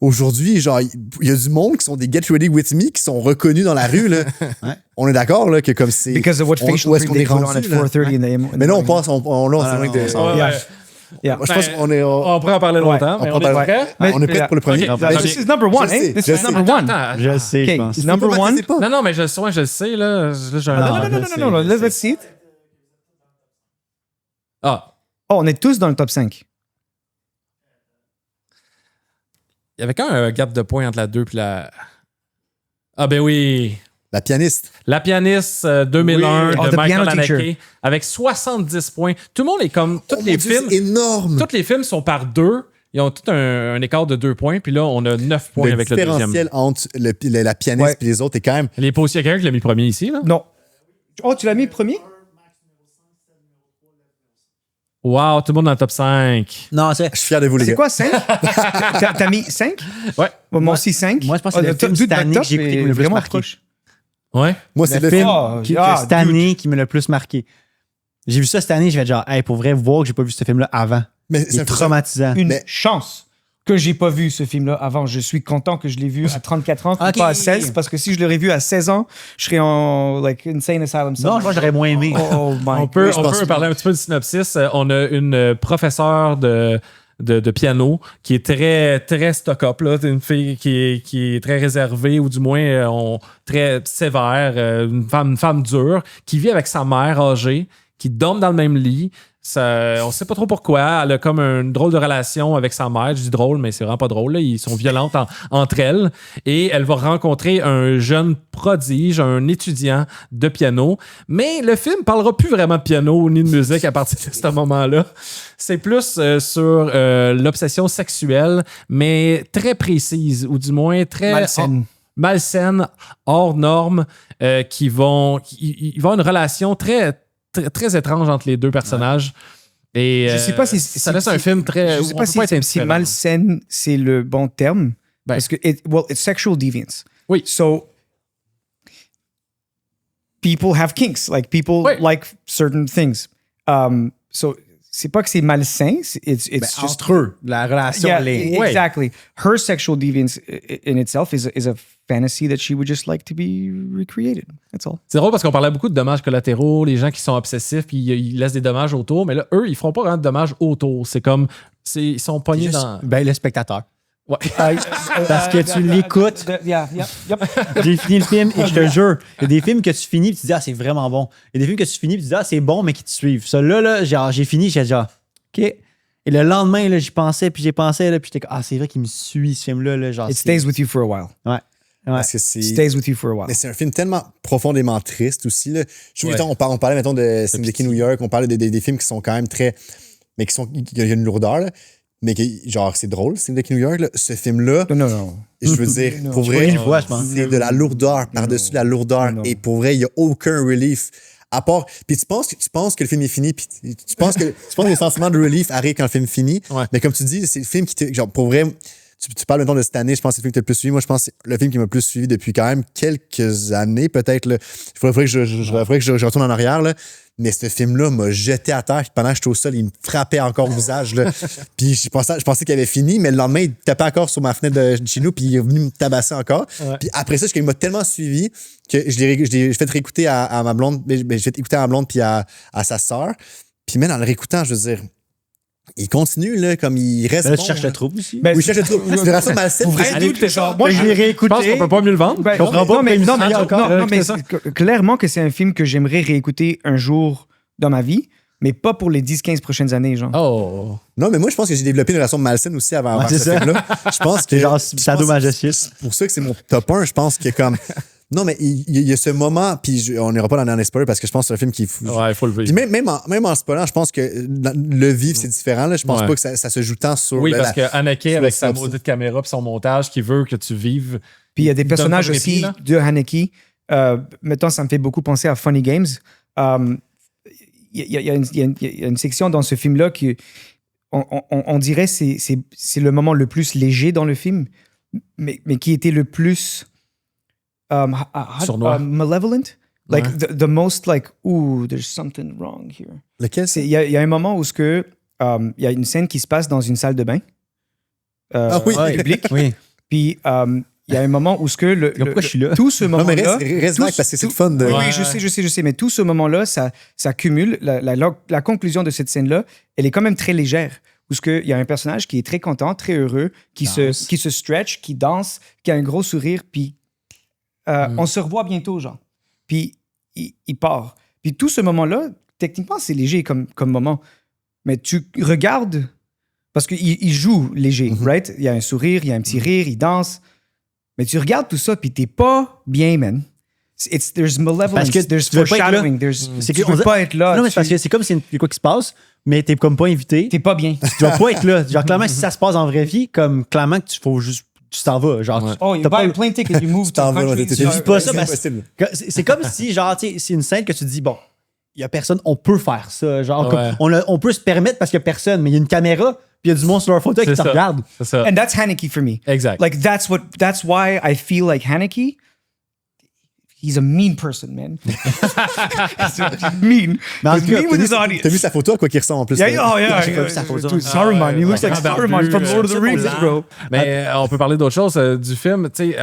S1: Aujourd'hui, genre, il y a du monde qui sont des Get Ready With Me qui sont reconnus dans la rue, là.
S4: Ouais.
S1: On est d'accord, là, que comme c'est.
S2: Because of what facial cream they put on at 4:30 in the morning.
S1: Mais là, on passe, c'est vrai que
S2: Yeah.
S1: Moi, je pense qu'on est.
S3: On pourrait en parler longtemps, mais on est prêt?
S1: On est prêt pour le premier.
S3: Okay.
S2: This is number one, eh? This is number one.
S4: Je sais, je
S2: Okay,
S4: pense.
S2: number one.
S3: Non, mais je le sais, là. J'ai un-
S2: Non. Let's see it.
S3: Ah,
S2: Oh, on est tous dans le top 5.
S3: il y avait quand même un gap de points entre la 2 et la... Ah ben oui.
S1: La pianiste.
S3: La pianiste 2001
S2: Oui. Oh,
S3: de
S2: The
S3: Michael
S2: Piano Teacher.
S3: Haneke avec 70 points. Tout le monde est comme... Tous les films...
S1: C'est énorme.
S3: Tous les films sont par 2. Ils ont tout un écart de 2 points. Puis là, on a 9 points
S1: Le
S3: avec le deuxième.
S1: différentiel entre la pianiste
S2: Ouais.
S1: et les autres est quand même.
S3: Il est pas aussi quelqu'un qui l'a mis premier ici, là.
S2: Non. Oh, tu l'as mis premier?
S3: Wow, tout le monde dans le top 5.
S4: Non, c'est.
S1: Je suis fier de vous, les
S2: C'est
S1: gars.
S2: quoi, 5? T'as mis 5?
S3: Ouais.
S2: Moi aussi, 5.
S4: Moi, je pense que c'est le film cette année que j'ai écouté qui m'a le plus
S2: vraiment
S4: marqué.
S2: proche.
S3: Ouais.
S1: Moi, c'est
S4: Le
S1: le
S4: film
S1: film.
S4: cette année qui m'a le plus marqué. J'ai vu ça cette année, je vais genre, hey, pour vrai, voir que j'ai pas vu ce film-là avant.
S1: Mais
S4: C'est traumatisant.
S2: Une
S1: Mais-
S2: chance que j'ai pas vu ce film-là avant. Je suis content que je l'ai vu à 34 ans,
S4: Ok.
S2: pas à 16, parce que si je l'aurais vu à 16 ans, je serais en like insane asylum.
S4: Non, je pense que j'aurais moins aimé.
S2: Oh my
S3: On peut,
S1: Oui, je
S3: on
S1: pense
S3: peut
S1: que-
S3: parler un petit peu du synopsis. On a une professeure de piano qui est très stock-up, là. C'est une fille qui est très réservée, ou du moins très sévère, une femme dure, qui vit avec sa mère âgée, qui dorment dans le même lit. Ça, on sait pas trop pourquoi. Elle a comme une drôle de relation avec sa mère. Je dis drôle, mais c'est vraiment pas drôle, là. Ils sont violentes entre elles. Et elle va rencontrer un jeune prodige, un étudiant de piano. Mais le film parlera plus vraiment de piano ni de musique à partir de ce moment-là. C'est plus sur l'obsession sexuelle, mais très précise, ou du moins très malsaine, hors norme, qui vont... Il va y avoir une relation très étrange entre les deux personnages. Et
S2: Je sais pas si
S3: ça laisse un film très...
S2: Je sais pas si malsaine, c'est le bon terme.
S3: Ben.
S2: Parce que, it's sexual deviance.
S3: Oui.
S2: So, people have kinks. Like, people
S3: Oui.
S2: like certain things. So, c'est pas que c'est malsain. It's just...
S4: Entre eux, la relation,
S2: Yeah,
S4: elle est.
S2: exactly. Her sexual deviance in itself is a fantasy that she would just like to be recreated. That's all.
S3: C'est drôle parce qu'on parlait beaucoup de dommages collatéraux, les gens qui sont obsessifs, puis ils laissent des dommages autour, mais là, eux, ils feront pas vraiment de dommages autour. C'est comme... ils sont pognés dans...
S4: Ben, le spectateur.
S3: Ouais.
S4: Parce que tu l'écoutes.
S2: Yeah.
S4: J'ai fini le film et je te jure, il y a des films que tu finis et tu te dis, ah, c'est vraiment bon. Il y a des films que tu finis et tu te dis, ah, c'est bon, mais qui te suivent. Celui-là, genre, j'ai fini, j'ai genre, OK. Et le lendemain, là, j'y pensais, puis j'ai pensé, là, puis j'étais comme, ah, c'est vrai qu'il me suit, ce film-là. Là, genre,
S2: It stays with you for a while.
S4: Ouais.
S1: Parce que c'est.
S2: Stays with you for a while.
S1: Mais c'est un film tellement profondément triste aussi. Là. Je trouve que on parlait, mettons, de Synecdoche, New York, on parlait des films qui sont quand même très. Mais qui sont. Il y a une lourdeur, là. Mais genre, c'est drôle, Synecdoche, New York. Là. Ce film-là.
S2: Non.
S1: Je veux dire, pour
S4: pas
S1: vrai,
S4: une fois, je pense.
S1: c'est de la lourdeur, par-dessus de la lourdeur.
S2: Non.
S1: Et pour vrai, il n'y a aucun relief. À part. Puis tu penses que le film est fini, puis tu penses que les sentiments de relief arrivent quand le film finit.
S3: Ouais.
S1: Mais comme tu dis, c'est le film qui te. Genre, pour vrai. Tu parles maintenant de cette année, je pense que c'est le film qui t'a le plus suivi. Moi, je pense que c'est le film qui m'a le plus suivi depuis quand même quelques années, peut-être. Il faudrait que je retourne en arrière. Là. Mais ce film-là m'a jeté à terre. Puis pendant que j'étais au sol, il me frappait encore au visage. Là. Puis je pensais qu'il avait fini, mais le lendemain, il tapait encore sur ma fenêtre de chez nous, puis il est venu me tabasser encore.
S3: Ouais.
S1: Puis après ça, il m'a tellement suivi que je l'ai fait réécouter à ma blonde. J'ai fait écouter à ma blonde puis à sa sœur. Puis même en le réécoutant, je veux dire, il continue, là, comme il reste.
S4: Là,
S1: bon,
S4: tu cherches
S1: là.
S4: le trouble aussi.
S2: Ben,
S1: Oui, je cherche le trouble. C'est une relation malsaine.
S3: Allez, écoutez ça.
S2: Moi,
S4: je l'ai réécouté.
S3: Je pense qu'on peut pas mieux le vendre.
S2: Ben,
S4: Je comprends pas,
S2: non, mais,
S4: mais
S2: non, mais,
S4: encore.
S2: non, mais
S3: ça.
S2: clairement que c'est un film que j'aimerais réécouter un jour dans ma vie, mais pas pour les 10-15 prochaines années, genre.
S3: Oh.
S1: Non, mais moi, je pense que j'ai développé une relation malsaine aussi avant
S4: c'est
S1: ce
S4: ça.
S1: film-là. Je pense que.
S4: C'est genre
S1: je pense
S4: sadomasochisme.
S1: que c'est pour ça que c'est mon top 1. Je pense que comme. Non, mais il y a ce moment, puis on n'ira pas dans les spoilers parce que je pense que c'est un film qui...
S3: Ouais, il faut le vivre.
S1: Puis même en spoilant, je pense que le vivre, c'est différent. Là. Je pense pas que ça se joue tant sur...
S3: Oui, parce que Haneke, avec sa maudite caméra puis son montage, qui veut que tu vives...
S2: Puis il y a des personnages aussi de Haneke. Mettons, ça me fait beaucoup penser à Funny Games. Il y a une section dans ce film-là qui... On dirait que c'est le moment le plus léger dans le film, mais qui était le plus... malevolent, like the most like ooh, there's something wrong here.
S1: Lequel?
S2: Il y a un moment où il y a une scène qui se passe dans une salle de bain publique.
S4: Oui.
S2: Puis il y a un moment où
S4: pourquoi je suis là?
S2: tout ce moment-là,
S1: reste parce que c'est le fun de.
S2: Oui, je sais, mais tout ce moment-là, ça cumule. La conclusion de cette scène-là, elle est quand même très légère. Où il y a un personnage qui est très content, très heureux, qui se stretch, qui danse, qui a un gros sourire, puis on se revoit bientôt, genre. Puis il part. Puis tout ce moment-là, techniquement, c'est léger comme moment. Mais tu regardes, parce qu'il joue léger, right? Il y a un sourire, il y a un petit rire, il danse. Mais tu regardes tout ça, puis t'es pas bien, man. There's malevolence, there's foreshadowing, tu veux pas être là.
S4: Non, mais parce que c'est comme s'il y a quoi qui se passe, mais t'es comme pas invité.
S2: T'es pas bien.
S4: Tu dois pas être là. Genre, clairement, si ça se passe en vraie vie, comme clairement que faut juste... Tu t'en vas, genre.
S2: Oh, you buy a plane ticket, you move to country.
S4: Tu dis pas ça, c'est comme si, genre, tu sais, c'est une scène que tu te dis, bon, il y a personne, on peut faire ça. Genre, on peut se permettre parce qu'il y a personne, mais il y a une caméra, puis il y a du monde sur leur fauteuil qui te regarde.
S3: C'est ça.
S2: And that's Haneke for me.
S3: Exact.
S2: Like, that's why I feel like Haneke, he's a mean person, man. mean.
S1: He's mean with his audience. T'as vu sa photo, à quoi qu'il ressemble en plus?
S2: Yeah. J'ai pas vu sa photo. Dude, Saruman. He looks like Saruman from Lord of the Rings, bro.
S3: Mais on peut parler d'autre chose du film. Tu sais,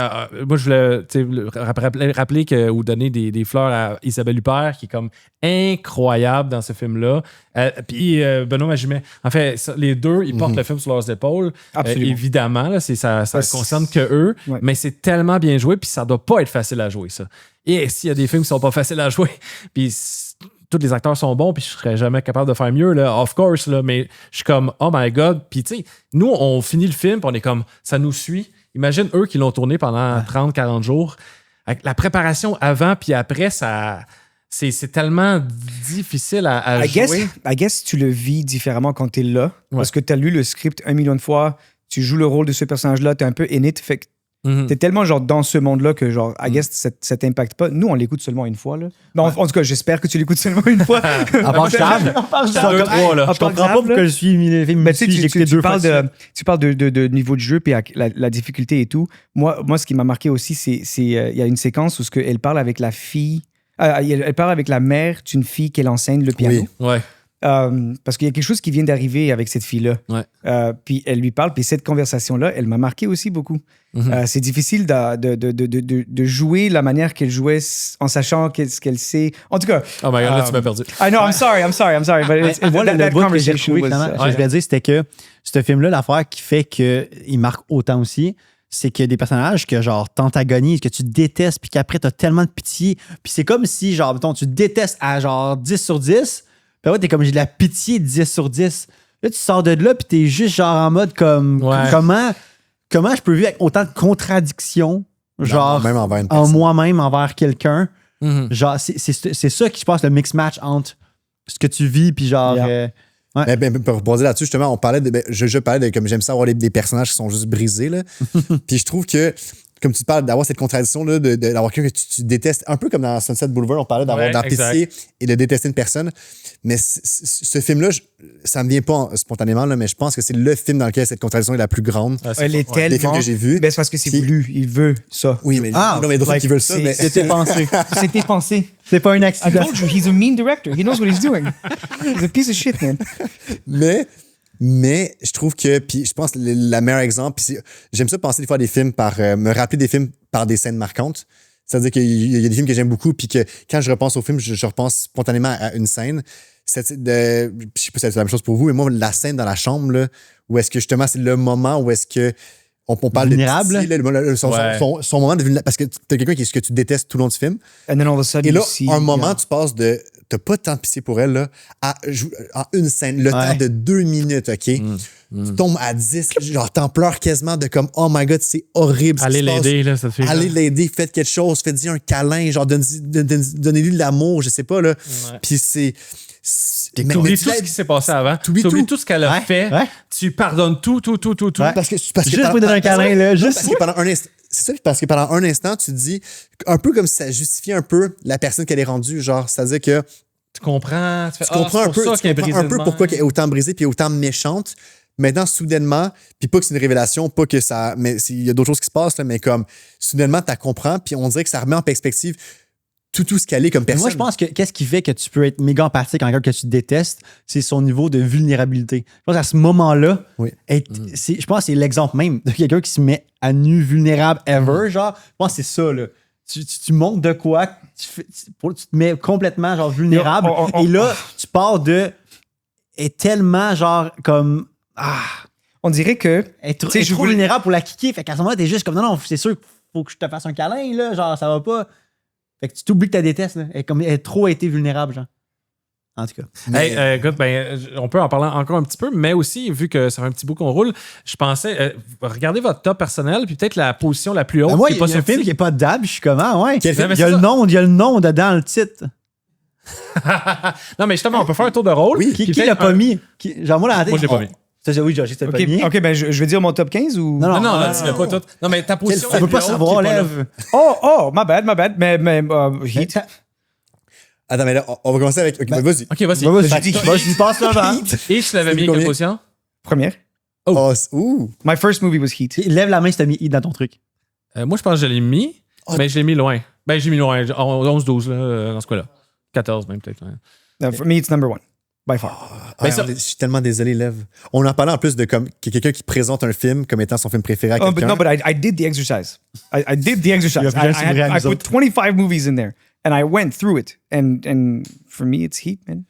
S3: moi, je voulais rappeler ou donner des fleurs à Isabelle Huppert, qui est comme incroyable dans ce film-là. Puis Benoît Magimel. En fait, les deux, ils portent le film sur leurs épaules. Évidemment, là, ça concerne que eux. Ouais. Mais c'est tellement bien joué, puis ça doit pas être facile à jouer, ça. Et s'il y a des films qui sont pas faciles à jouer, puis tous les acteurs sont bons, puis je serais jamais capable de faire mieux, là, of course, là, mais je suis comme, oh my God. Puis tu sais, nous, on finit le film, puis on est comme, ça nous suit. Imagine eux qui l'ont tourné pendant 30-40 jours. Avec la préparation avant puis après, ça... C'est tellement difficile à jouer.
S2: I guess tu le vis différemment quand t'es là, parce que t'as lu le script 1 million de fois, tu joues le rôle de ce personnage-là, t'es un peu in it, fait que t'es tellement genre dans ce monde-là que genre, I guess ça t'impacte pas. Nous, on l'écoute seulement une fois, là. Mais en tout cas, j'espère que tu l'écoutes seulement une fois.
S4: À part Chab. Je comprends pas pourquoi je suis mis les films.
S2: Mais tu parles de niveau de jeu puis la difficulté et tout. Moi, ce qui m'a marqué aussi, c'est il y a une séquence où elle parle avec la fille. Elle parle avec la mère d'une fille qu'elle enseigne le piano.
S3: Oui, ouais.
S2: Parce qu'il y a quelque chose qui vient d'arriver avec cette fille-là.
S3: Ouais.
S2: Puis elle lui parle, puis cette conversation-là, elle m'a marqué aussi beaucoup. C'est difficile de jouer la manière qu'elle jouait en sachant ce qu'elle sait. En tout cas...
S3: Oh my God, là, tu m'as perdu.
S2: I know, I'm sorry. But
S4: moi, le bout que j'ai trouvé, je voulais dire, c'était que ce film-là, l'affaire qui fait qu'il marque autant aussi, c'est qu'il y a des personnages que, genre, t'antagonisent, que tu détestes, puis qu'après, t'as tellement de pitié. Puis c'est comme si, genre, mettons, tu détestes à, genre, 10 sur 10, puis ouais, t'es comme, j'ai de la pitié de 10 sur 10. Là, tu sors de là, puis t'es juste, genre, en mode comme, comment je peux vivre avec autant de contradictions, genre, même en moi-même, envers quelqu'un. Genre, c'est ça qui, je pense, le mix match entre ce que tu vis, puis genre...
S1: pour poser là-dessus, justement, on parlait je parlais de comme j'aime ça avoir des personnages qui sont juste brisés. Là. Puis je trouve que, comme tu parles, d'avoir cette contradiction-là, d'avoir quelqu'un que tu détestes, un peu comme dans Sunset Boulevard, on parlait d'avoir de la pitié et de détester une personne. Mais ce film-là, ça me vient pas spontanément, là, mais je pense que c'est le film dans lequel cette contradiction est la plus grande.
S2: Elle est tellement...
S1: Les films que j'ai vus.
S2: Ben, c'est parce que c'est voulu. Il veut ça.
S1: Oui, mais non, mais d'autres qui veulent ça. Mais...
S2: C'était pensé. C'était pensé.
S4: C'est pas un accident.
S2: I told you, he's a mean director. He knows what he's doing. He's a piece of shit, man.
S1: Mais je trouve que, puis je pense le meilleur exemple, puis j'aime ça penser des fois à des films me rappeler des films par des scènes marquantes. C'est-à-dire qu'il y a des films que j'aime beaucoup, puis que quand je repense au film, je repense spontanément à une scène. Je sais pas si c'est la même chose pour vous, mais moi, la scène dans la chambre, là, où est-ce que justement, c'est le moment où est-ce que on parle
S4: vulnérable.
S1: de pitié, son moment de vulnérabilité, parce que t'as quelqu'un que tu détestes tout le long du film.
S2: And then all of a sudden,
S1: et là, un moment, tu passes de t'as pas de temps de pitié pour elle, là, en une scène, le temps de 2 minutes, OK? Tu tombes à 10, genre, t'en pleures quasiment de comme, oh my God, c'est horrible.
S3: Allez l'aider, là, cette fille.
S1: Allez l'aider, faites quelque chose, faites-y un câlin, genre, donnez-lui de l'amour, je sais pas, là. Puis c'est.
S3: T'oublies tout ce qui s'est passé avant. T'oublies tout ce qu'elle a fait. Tu pardonnes tout.
S1: Parce que
S4: juste pour donner un câlin, là. Juste
S1: parce que pendant un instant. C'est ça, parce que pendant un instant, tu te dis, un peu comme si ça justifiait un peu la personne qu'elle est rendue, genre, c'est-à-dire que.
S3: Tu comprends. Tu
S1: comprends un peu pourquoi elle est autant brisée puis autant méchante. Maintenant, soudainement, puis pas que c'est une révélation, pas que ça. Mais il y a d'autres choses qui se passent, là, mais comme, soudainement, tu comprends, puis on dirait que ça remet en perspective tout ce qu'elle est comme personne.
S4: Moi, je pense que qu'est-ce qui fait que tu peux être méga empathique en quelqu'un que tu détestes, c'est son niveau de vulnérabilité. Je pense qu'à ce moment-là, je pense que c'est l'exemple même de quelqu'un qui se met à nu, vulnérable, ever. Genre, je pense que c'est ça, là. Tu montres de quoi, tu te mets complètement, genre, vulnérable. Et là, tu pars de. Est tellement, genre, comme.
S2: On dirait que.
S4: Être trop vulnérable pour la kicker. Fait qu'à ce moment-là, t'es juste comme, non, c'est sûr qu'il faut que je te fasse un câlin, là. Genre, ça va pas. Fait que tu t'oublies que tu la détestes, là. Elle a trop été vulnérable, genre. En tout cas.
S3: Écoute, on peut en parler encore un petit peu, mais aussi, vu que ça fait un petit bout qu'on roule, je pensais, regardez votre top personnel, puis peut-être la position la plus haute.
S4: Moi, il y a un film qui n'est pas de dab, je suis comment, ouais. Il y a le nom dedans, le titre.
S3: Non, mais justement, on peut faire un tour de rôle.
S4: Oui, qui l'a pas mis? Genre, moi,
S3: je l'ai pas mis.
S4: Oui, Georges, c'était pas mis.
S2: OK, ben je vais dire mon top 15 ou.
S3: Non, tu l'as pas tout. Non, mais ta position.
S4: On peut pas savoir, Lève.
S2: Oh, my bad. Mais Heat.
S1: Attends, mais là, on va commencer avec. Vas-y.
S3: OK, vas-y.
S4: Vas-y, passe là.
S3: Et je l'avais mis quelle position?
S2: Première.
S1: Oh.
S2: My first movie was Heat.
S4: Lève la main si t'as mis Heat dans ton truc.
S3: Moi, je pense que je l'ai mis, mais je l'ai mis loin. Ben, j'ai mis loin. 11-12, là, dans ce cas-là. 14 même, peut-être.
S2: For me, it's number one. By far.
S1: Je suis tellement désolé, Lev. On en parlait en plus de comme quelqu'un qui présente un film comme étant son film préféré à quelqu'un.
S2: But I did the exercise. I did the exercise. I put 25 movies in there. And I went through it. And for me, it's Heat, man.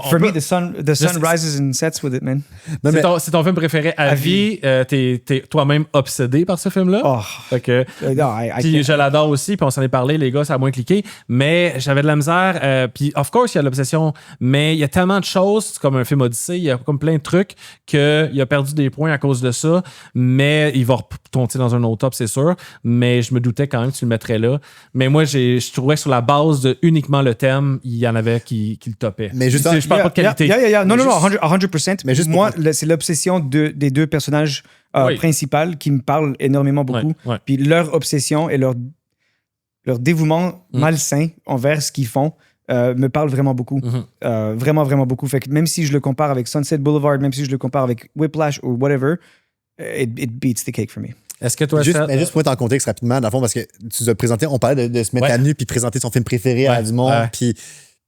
S2: For me, the sun rises and sets with it, man.
S3: C'est ton film préféré à vie. T'es toi-même obsédé par ce film-là.
S2: Oh.
S3: Fait que, puis je l'adore aussi. Puis on s'en est parlé, les gars, ça a moins cliqué. Mais j'avais de la misère. Puis, of course, il y a l'obsession. Mais il y a tellement de choses. C'est comme un film Odyssée. Il y a comme plein de trucs qu'il a perdu des points à cause de ça. Mais il va retomber dans un autre top, c'est sûr. Mais je me doutais quand même que tu le mettrais là. Mais moi, je trouvais que sur la base de uniquement le thème, il y en avait qui le top.
S1: Mais juste
S3: je parle pas de qualité.
S2: Non, 100%. Mais juste moi, c'est l'obsession des deux personnages principaux qui me parlent énormément beaucoup. Puis leur obsession et leur dévouement malsain envers ce qu'ils font me parle vraiment beaucoup. Vraiment, vraiment beaucoup. Fait que même si je le compare avec Sunset Boulevard, même si je le compare avec Whiplash ou whatever, it beats the cake for me.
S3: Est-ce que toi,
S1: juste pour mettre en contexte rapidement, dans le fond, parce que tu nous as présenté, on parlait de se mettre à nu puis présenter son film préféré à du monde.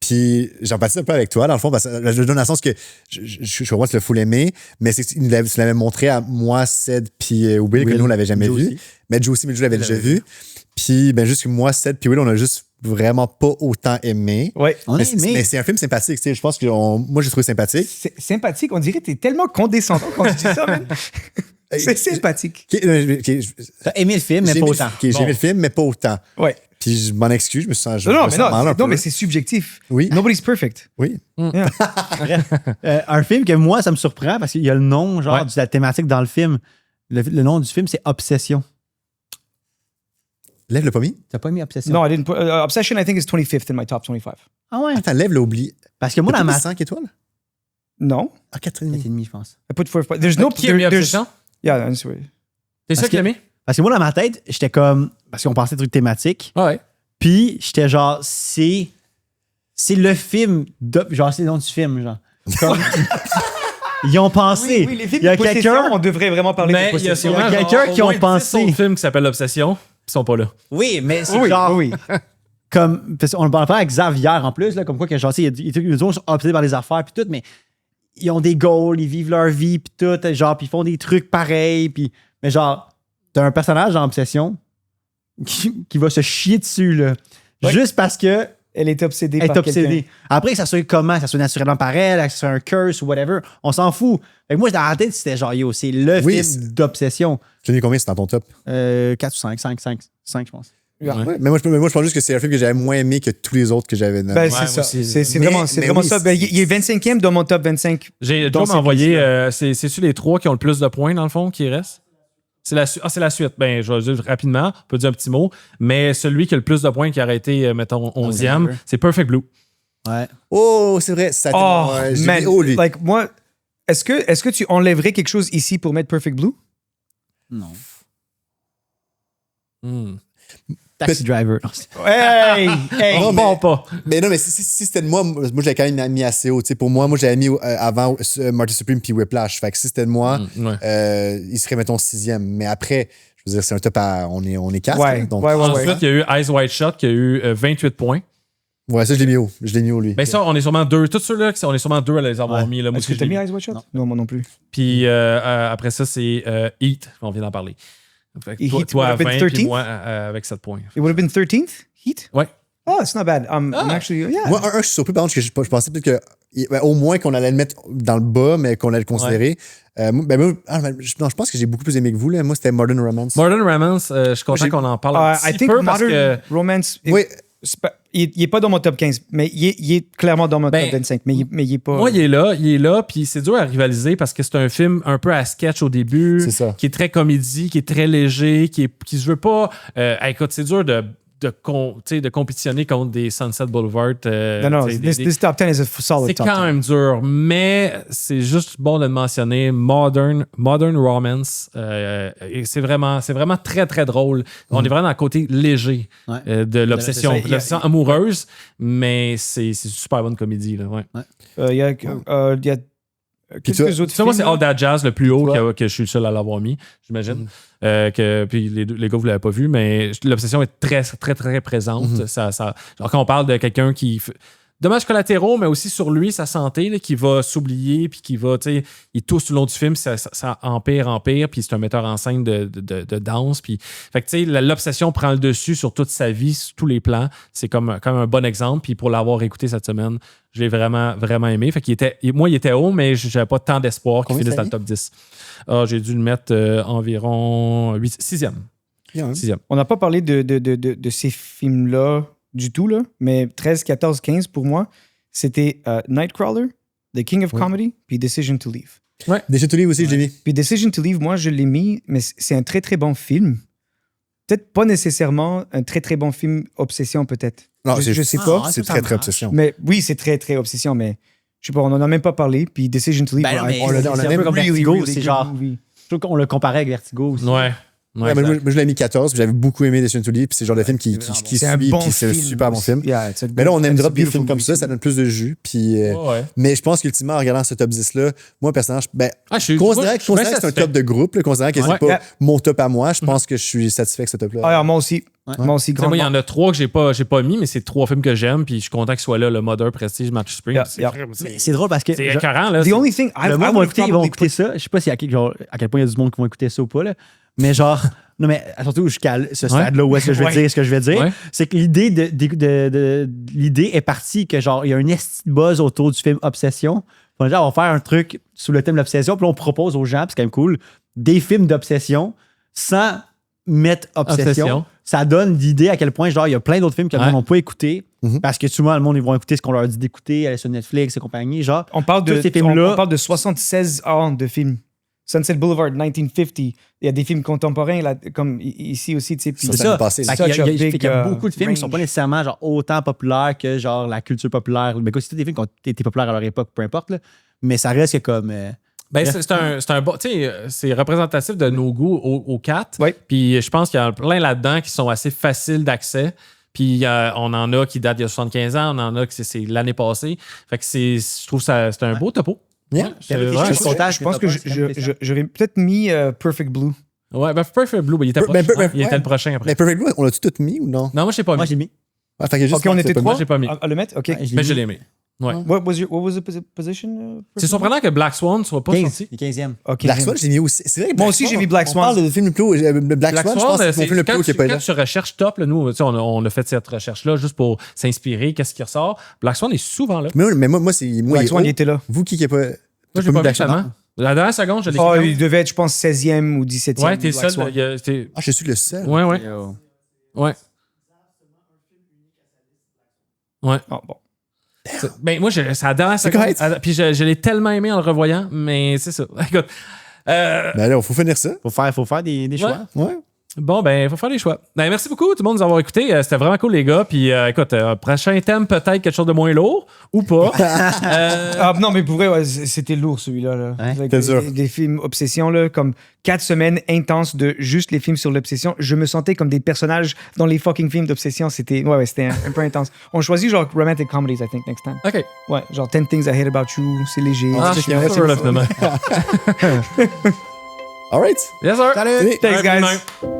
S1: Puis j'empathise un peu avec toi, dans le fond, parce que je donne dans le sens que je comprends que tu l'as full aimé, mais c'est que tu l'avais montré à moi, Ced, puis Will, que nous, on l'avait jamais vu. Aussi. Mais Joe l'avait déjà vu. Puis juste que moi, Ced, puis Will, on a juste vraiment pas autant aimé.
S2: Ouais,
S1: on a aimé. Mais c'est un film sympathique, tu sais. Je pense que moi, j'ai trouvé sympathique.
S2: C'est sympathique, on dirait que t'es tellement condescendant quand tu dis ça, man. C'est sympathique.
S4: T'as aimé le film, mais pas autant.
S1: J'ai aimé le film, mais pas autant.
S2: Ouais.
S1: Puis je m'en excuse, je me sens
S2: non, mais c'est subjectif.
S1: Oui.
S2: Nobody's perfect.
S1: Oui.
S2: Yeah.
S4: Un film que moi, ça me surprend parce qu'il y a le nom, genre, de la thématique dans le film. Le nom du film, c'est Obsession.
S1: Lev l'a pas mis?
S4: T'as pas mis Obsession?
S2: No, I didn't put... Obsession, I think, is 25th in my top 25.
S4: Ah ouais?
S1: Attends, Lev l'a oublié.
S4: Parce que moi, dans ma...
S1: 5 étoiles?
S2: Non.
S1: Ah, 4,5,
S4: je pense.
S2: I put 4... There's no...
S3: Qui a mis Obsession?
S2: Yeah, that's right.
S3: C'est ça qu'il a mis?
S4: Parce que moi, dans ma tête, j'étais comme... Parce qu'on pensait des trucs thématiques.
S3: Ouais.
S4: Puis, j'étais genre, c'est le film, genre, c'est le nom du film, genre. Comme, ils ont pensé.
S2: Oui, les films
S4: il y a
S2: de possession, on devrait vraiment parler de possession.
S4: Il y a quelqu'un qui ont pensé.
S3: Il y a un film qui s'appelle L'Obsession, ils sont pas là.
S4: Oui, mais c'est genre... Oui. Comme, parce on parlait avec Xav hier, en plus, là, comme quoi que genre, ils sont obsédés par les affaires, puis tout, mais ils ont des goals, ils vivent leur vie, puis tout, genre, puis ils font des trucs pareils, puis... Mais genre, t'as un personnage en obsession qui va se chier dessus, là. Ouais. Juste parce que...
S2: Elle est obsédée
S4: par quelqu'un. Après, que ça soit comment, que ça soit naturellement par elle, que ça soit un curse ou whatever, on s'en fout. Fait que moi, dans la tête, c'était genre, yo, c'est le film d'obsession.
S1: Tu l'as mis combien, c'est dans ton top?
S4: 4 ou 5, je pense.
S1: Mais moi, je pense juste que c'est un film que j'avais moins aimé que tous les autres que j'avais nommés.
S2: Ben, c'est ça. C'est vraiment ça. Ben, il est 25e dans mon top 25.
S3: Joe m'a envoyé, c'est-tu les 3 qui ont le plus de points, dans le fond, qui restent? C'est la suite. Ben, je vais dire rapidement, on peut dire un petit mot, mais celui qui a le plus de points qui aurait été, mettons, 11e, c'est Perfect Blue.
S4: Ouais.
S1: Oh, c'est vrai. Ça
S2: man, lui. Like, moi, est-ce que tu enlèverais quelque chose ici pour mettre Perfect Blue?
S4: Non. Taxi Driver.
S2: Hey!
S1: Non,
S3: bon, pas.
S1: Mais non, mais si c'était de moi je l'ai quand même mis assez haut. Pour moi, j'avais mis avant Marty Supreme puis Whiplash. Fait que si c'était de moi, il serait, mettons, 6e. Mais après, je veux dire, c'est un top à. On est 4.
S2: Ouais,
S1: donc,
S3: ensuite, il y a eu Eyes Wide Shut qui a eu 28 points.
S1: Ouais, ça, je l'ai mis haut. Lui.
S3: Ben ça, on est sûrement 2. Tous ceux-là, on est sûrement 2 à les avoir mis.
S2: Est-ce que tu as mis Eyes Wide Shut? Non, moi non plus.
S3: Puis après ça, c'est Heat. On vient d'en parler. Toi à 20, puis moi avec 7 points.
S2: It would have been 13th? Heat?
S3: Ouais.
S2: Oh, it's not bad. I'm actually, yeah.
S1: Moi, je suis surpris, par contre, que je pensais peut-être au moins qu'on allait le mettre dans le bas, mais qu'on allait le considérer. Je pense que j'ai beaucoup plus aimé que vous. Là. Moi, c'était Modern Romance.
S3: Modern Romance, je suis content qu'on en parle un petit peu parce que...
S2: Romance...
S1: Oui.
S2: Il n'est pas dans mon top 15, mais il est clairement dans mon top 25. Mais il est pas.
S3: Moi, il est là, puis c'est dur à rivaliser parce que c'est un film un peu à sketch au début, qui est très comédie, qui est très léger, qui se veut pas. Écoute, c'est dur de compétitionner contre des Sunset Boulevard.
S2: This top 10 is a solid top 10.
S3: C'est quand même dur, mais c'est juste bon de le mentionner. Modern Romance, c'est vraiment très, très drôle. On est vraiment dans le côté léger de l'obsession. L'obsession amoureuse, mais c'est une super bonne comédie.
S2: Il y a quelques autres films.
S3: Moi, c'est All That Jazz, le plus haut que je suis le seul à l'avoir mis, j'imagine. Puis les gars, vous ne l'avez pas vu, mais l'obsession est très, très, très présente. Genre, quand on parle de quelqu'un qui... Dommages collatéraux, mais aussi sur lui, sa santé, là, qui va s'oublier, puis qui va, tu sais, il tousse tout le long du film, ça empire, puis c'est un metteur en scène de danse. Puis, fait que, tu sais, l'obsession prend le dessus sur toute sa vie, sur tous les plans. C'est comme un bon exemple. Puis pour l'avoir écouté cette semaine, je l'ai vraiment, vraiment aimé. Fait qu'il il était haut, mais j'avais pas tant d'espoir qu'il finisse dans le top 10. J'ai dû le mettre environ 6e.
S2: On n'a pas parlé de ces films-là du tout, là, mais 13, 14, 15 pour moi, c'était Nightcrawler, The King of Comedy, puis Decision to Leave.
S1: Ouais, Decision to Leave aussi, je l'ai mis.
S2: Puis Decision to Leave, moi, je l'ai mis, mais c'est un très, très bon film. Peut-être pas nécessairement un très, très bon film Obsession, peut-être.
S1: Non,
S2: je sais pas.
S1: C'est très, très Obsession.
S2: Mais oui, c'est très, très Obsession, mais je sais pas, on en a même pas parlé. Puis Decision to Leave,
S4: on l'a même comme Vertigo, c'est genre... Je trouve qu'on le comparait avec Vertigo aussi.
S1: Ouais, moi, je l'ai mis 14, puis j'avais beaucoup aimé Decision to Leave, puis c'est le genre de film qui suit, puis c'est un super bon film. Mais là, on aime drop des films comme ça donne plus de jus. Puis, mais je pense qu'ultimement, en regardant ce top 10-là, moi, personnellement, considérant que c'est un top de groupe, considérant que c'est pas mon top à moi, je pense que je suis satisfait avec ce top-là.
S2: Alors, moi aussi. Moi aussi,
S3: il y en a 3 que j'ai pas mis, mais c'est 3 films que j'aime, puis je suis content qu'ils soient là, le Mother, Prestige, Match Spring.
S4: C'est drôle parce que...
S3: C'est écœurant, là.
S2: The only thing
S4: ils vont écouter ça. Je sais pas à quel point il y a du monde qui vont écouter ça ou pas, là. Mais genre, non, mais surtout jusqu'à ce stade-là où est-ce que je vais dire ce que je vais dire, c'est que l'idée est partie que genre, il y a un esti de buzz autour du film Obsession. On va faire un truc sous le thème de l'obsession, puis on propose aux gens, puis c'est quand même cool, des films d'obsession sans mettre obsession. Ça donne l'idée à quel point, genre, il y a plein d'autres films que le monde n'a pas écouté, parce que souvent, le monde, ils vont écouter ce qu'on leur dit d'écouter, aller sur Netflix et compagnie. Genre,
S2: on parle de 76 ans de films. Sunset Boulevard, 1950. Il y a des films contemporains, là, comme ici aussi. C'est
S1: ça.
S4: Il y a beaucoup de films qui ne sont pas nécessairement genre, autant populaires que genre, la culture populaire. Mais c'est des films qui ont été populaires à leur époque, peu importe. Là. Mais ça reste que comme...
S3: c'est représentatif de nos goûts aux 4. Puis je pense qu'il y en a plein là-dedans qui sont assez faciles d'accès. Puis on en a qui datent d'il y a 75 ans, on en a qui c'est l'année passée. Fait que je trouve que c'est un beau topo.
S2: Je pense que j'aurais peut-être mis Perfect Blue.
S3: Ouais, Perfect Blue, il était le prochain après.
S1: Mais Perfect Blue, on l'a-tu tout mis ou non?
S3: Non, moi, je l'ai pas mis.
S4: Moi, j'ai mis.
S2: Ok, on était 3.
S3: Moi, j'ai pas mis.
S2: À le mettre? Ok.
S3: Mais je l'ai aimé. Ouais.
S2: What was the position?
S3: C'est surprenant que Black Swan soit pas sorti.
S4: Le 15e.
S2: Okay.
S1: Black Swan, j'ai mis aussi. C'est vrai,
S2: moi aussi, j'ai mis Black Swan.
S1: On parle de film le plus haut. Black Swan, je pense que c'est mon film le plus haut qui est pas là.
S3: Quand tu recherches top, là, nous, on a fait cette recherche-là juste pour s'inspirer, qu'est-ce qui ressort. Black Swan est souvent là.
S1: Mais moi, c'est.
S2: Black Swan, il était là.
S1: Vous qui est pas.
S3: Moi, j'ai pas vu seulement. La dernière seconde, je l'ai
S2: il devait être, je pense, 16e ou 17e.
S3: Ouais, t'es seul.
S1: Je suis le seul.
S3: Ouais. Ouais.
S2: Oh, bon.
S3: Ben, moi, ça a dansé. Puis je l'ai tellement aimé en le revoyant, mais c'est ça. Écoute.
S1: Ben là, il faut finir ça.
S4: Faut faire des choix.
S1: Ouais.
S3: Bon, ben, il faut faire des choix. Ben, merci beaucoup, tout le monde, de nous avoir écoutés. C'était vraiment cool, les gars. Puis, écoute, prochain thème, peut-être quelque chose de moins lourd ou pas.
S2: Non, mais pour vrai, ouais, c'était lourd, celui-là. Là.
S1: Hein?
S2: Des films obsession, là, comme 4 semaines intenses de juste les films sur l'obsession. Je me sentais comme des personnages dans les fucking films d'obsession. C'était un peu intense. On choisit genre romantic comedies, I think, next time.
S3: OK.
S2: Ouais, genre 10 Things I Hate About You, c'est léger.
S3: Je suis sûr, là, finalement.
S1: All right.
S3: Yes, sir.
S2: Thanks, guys.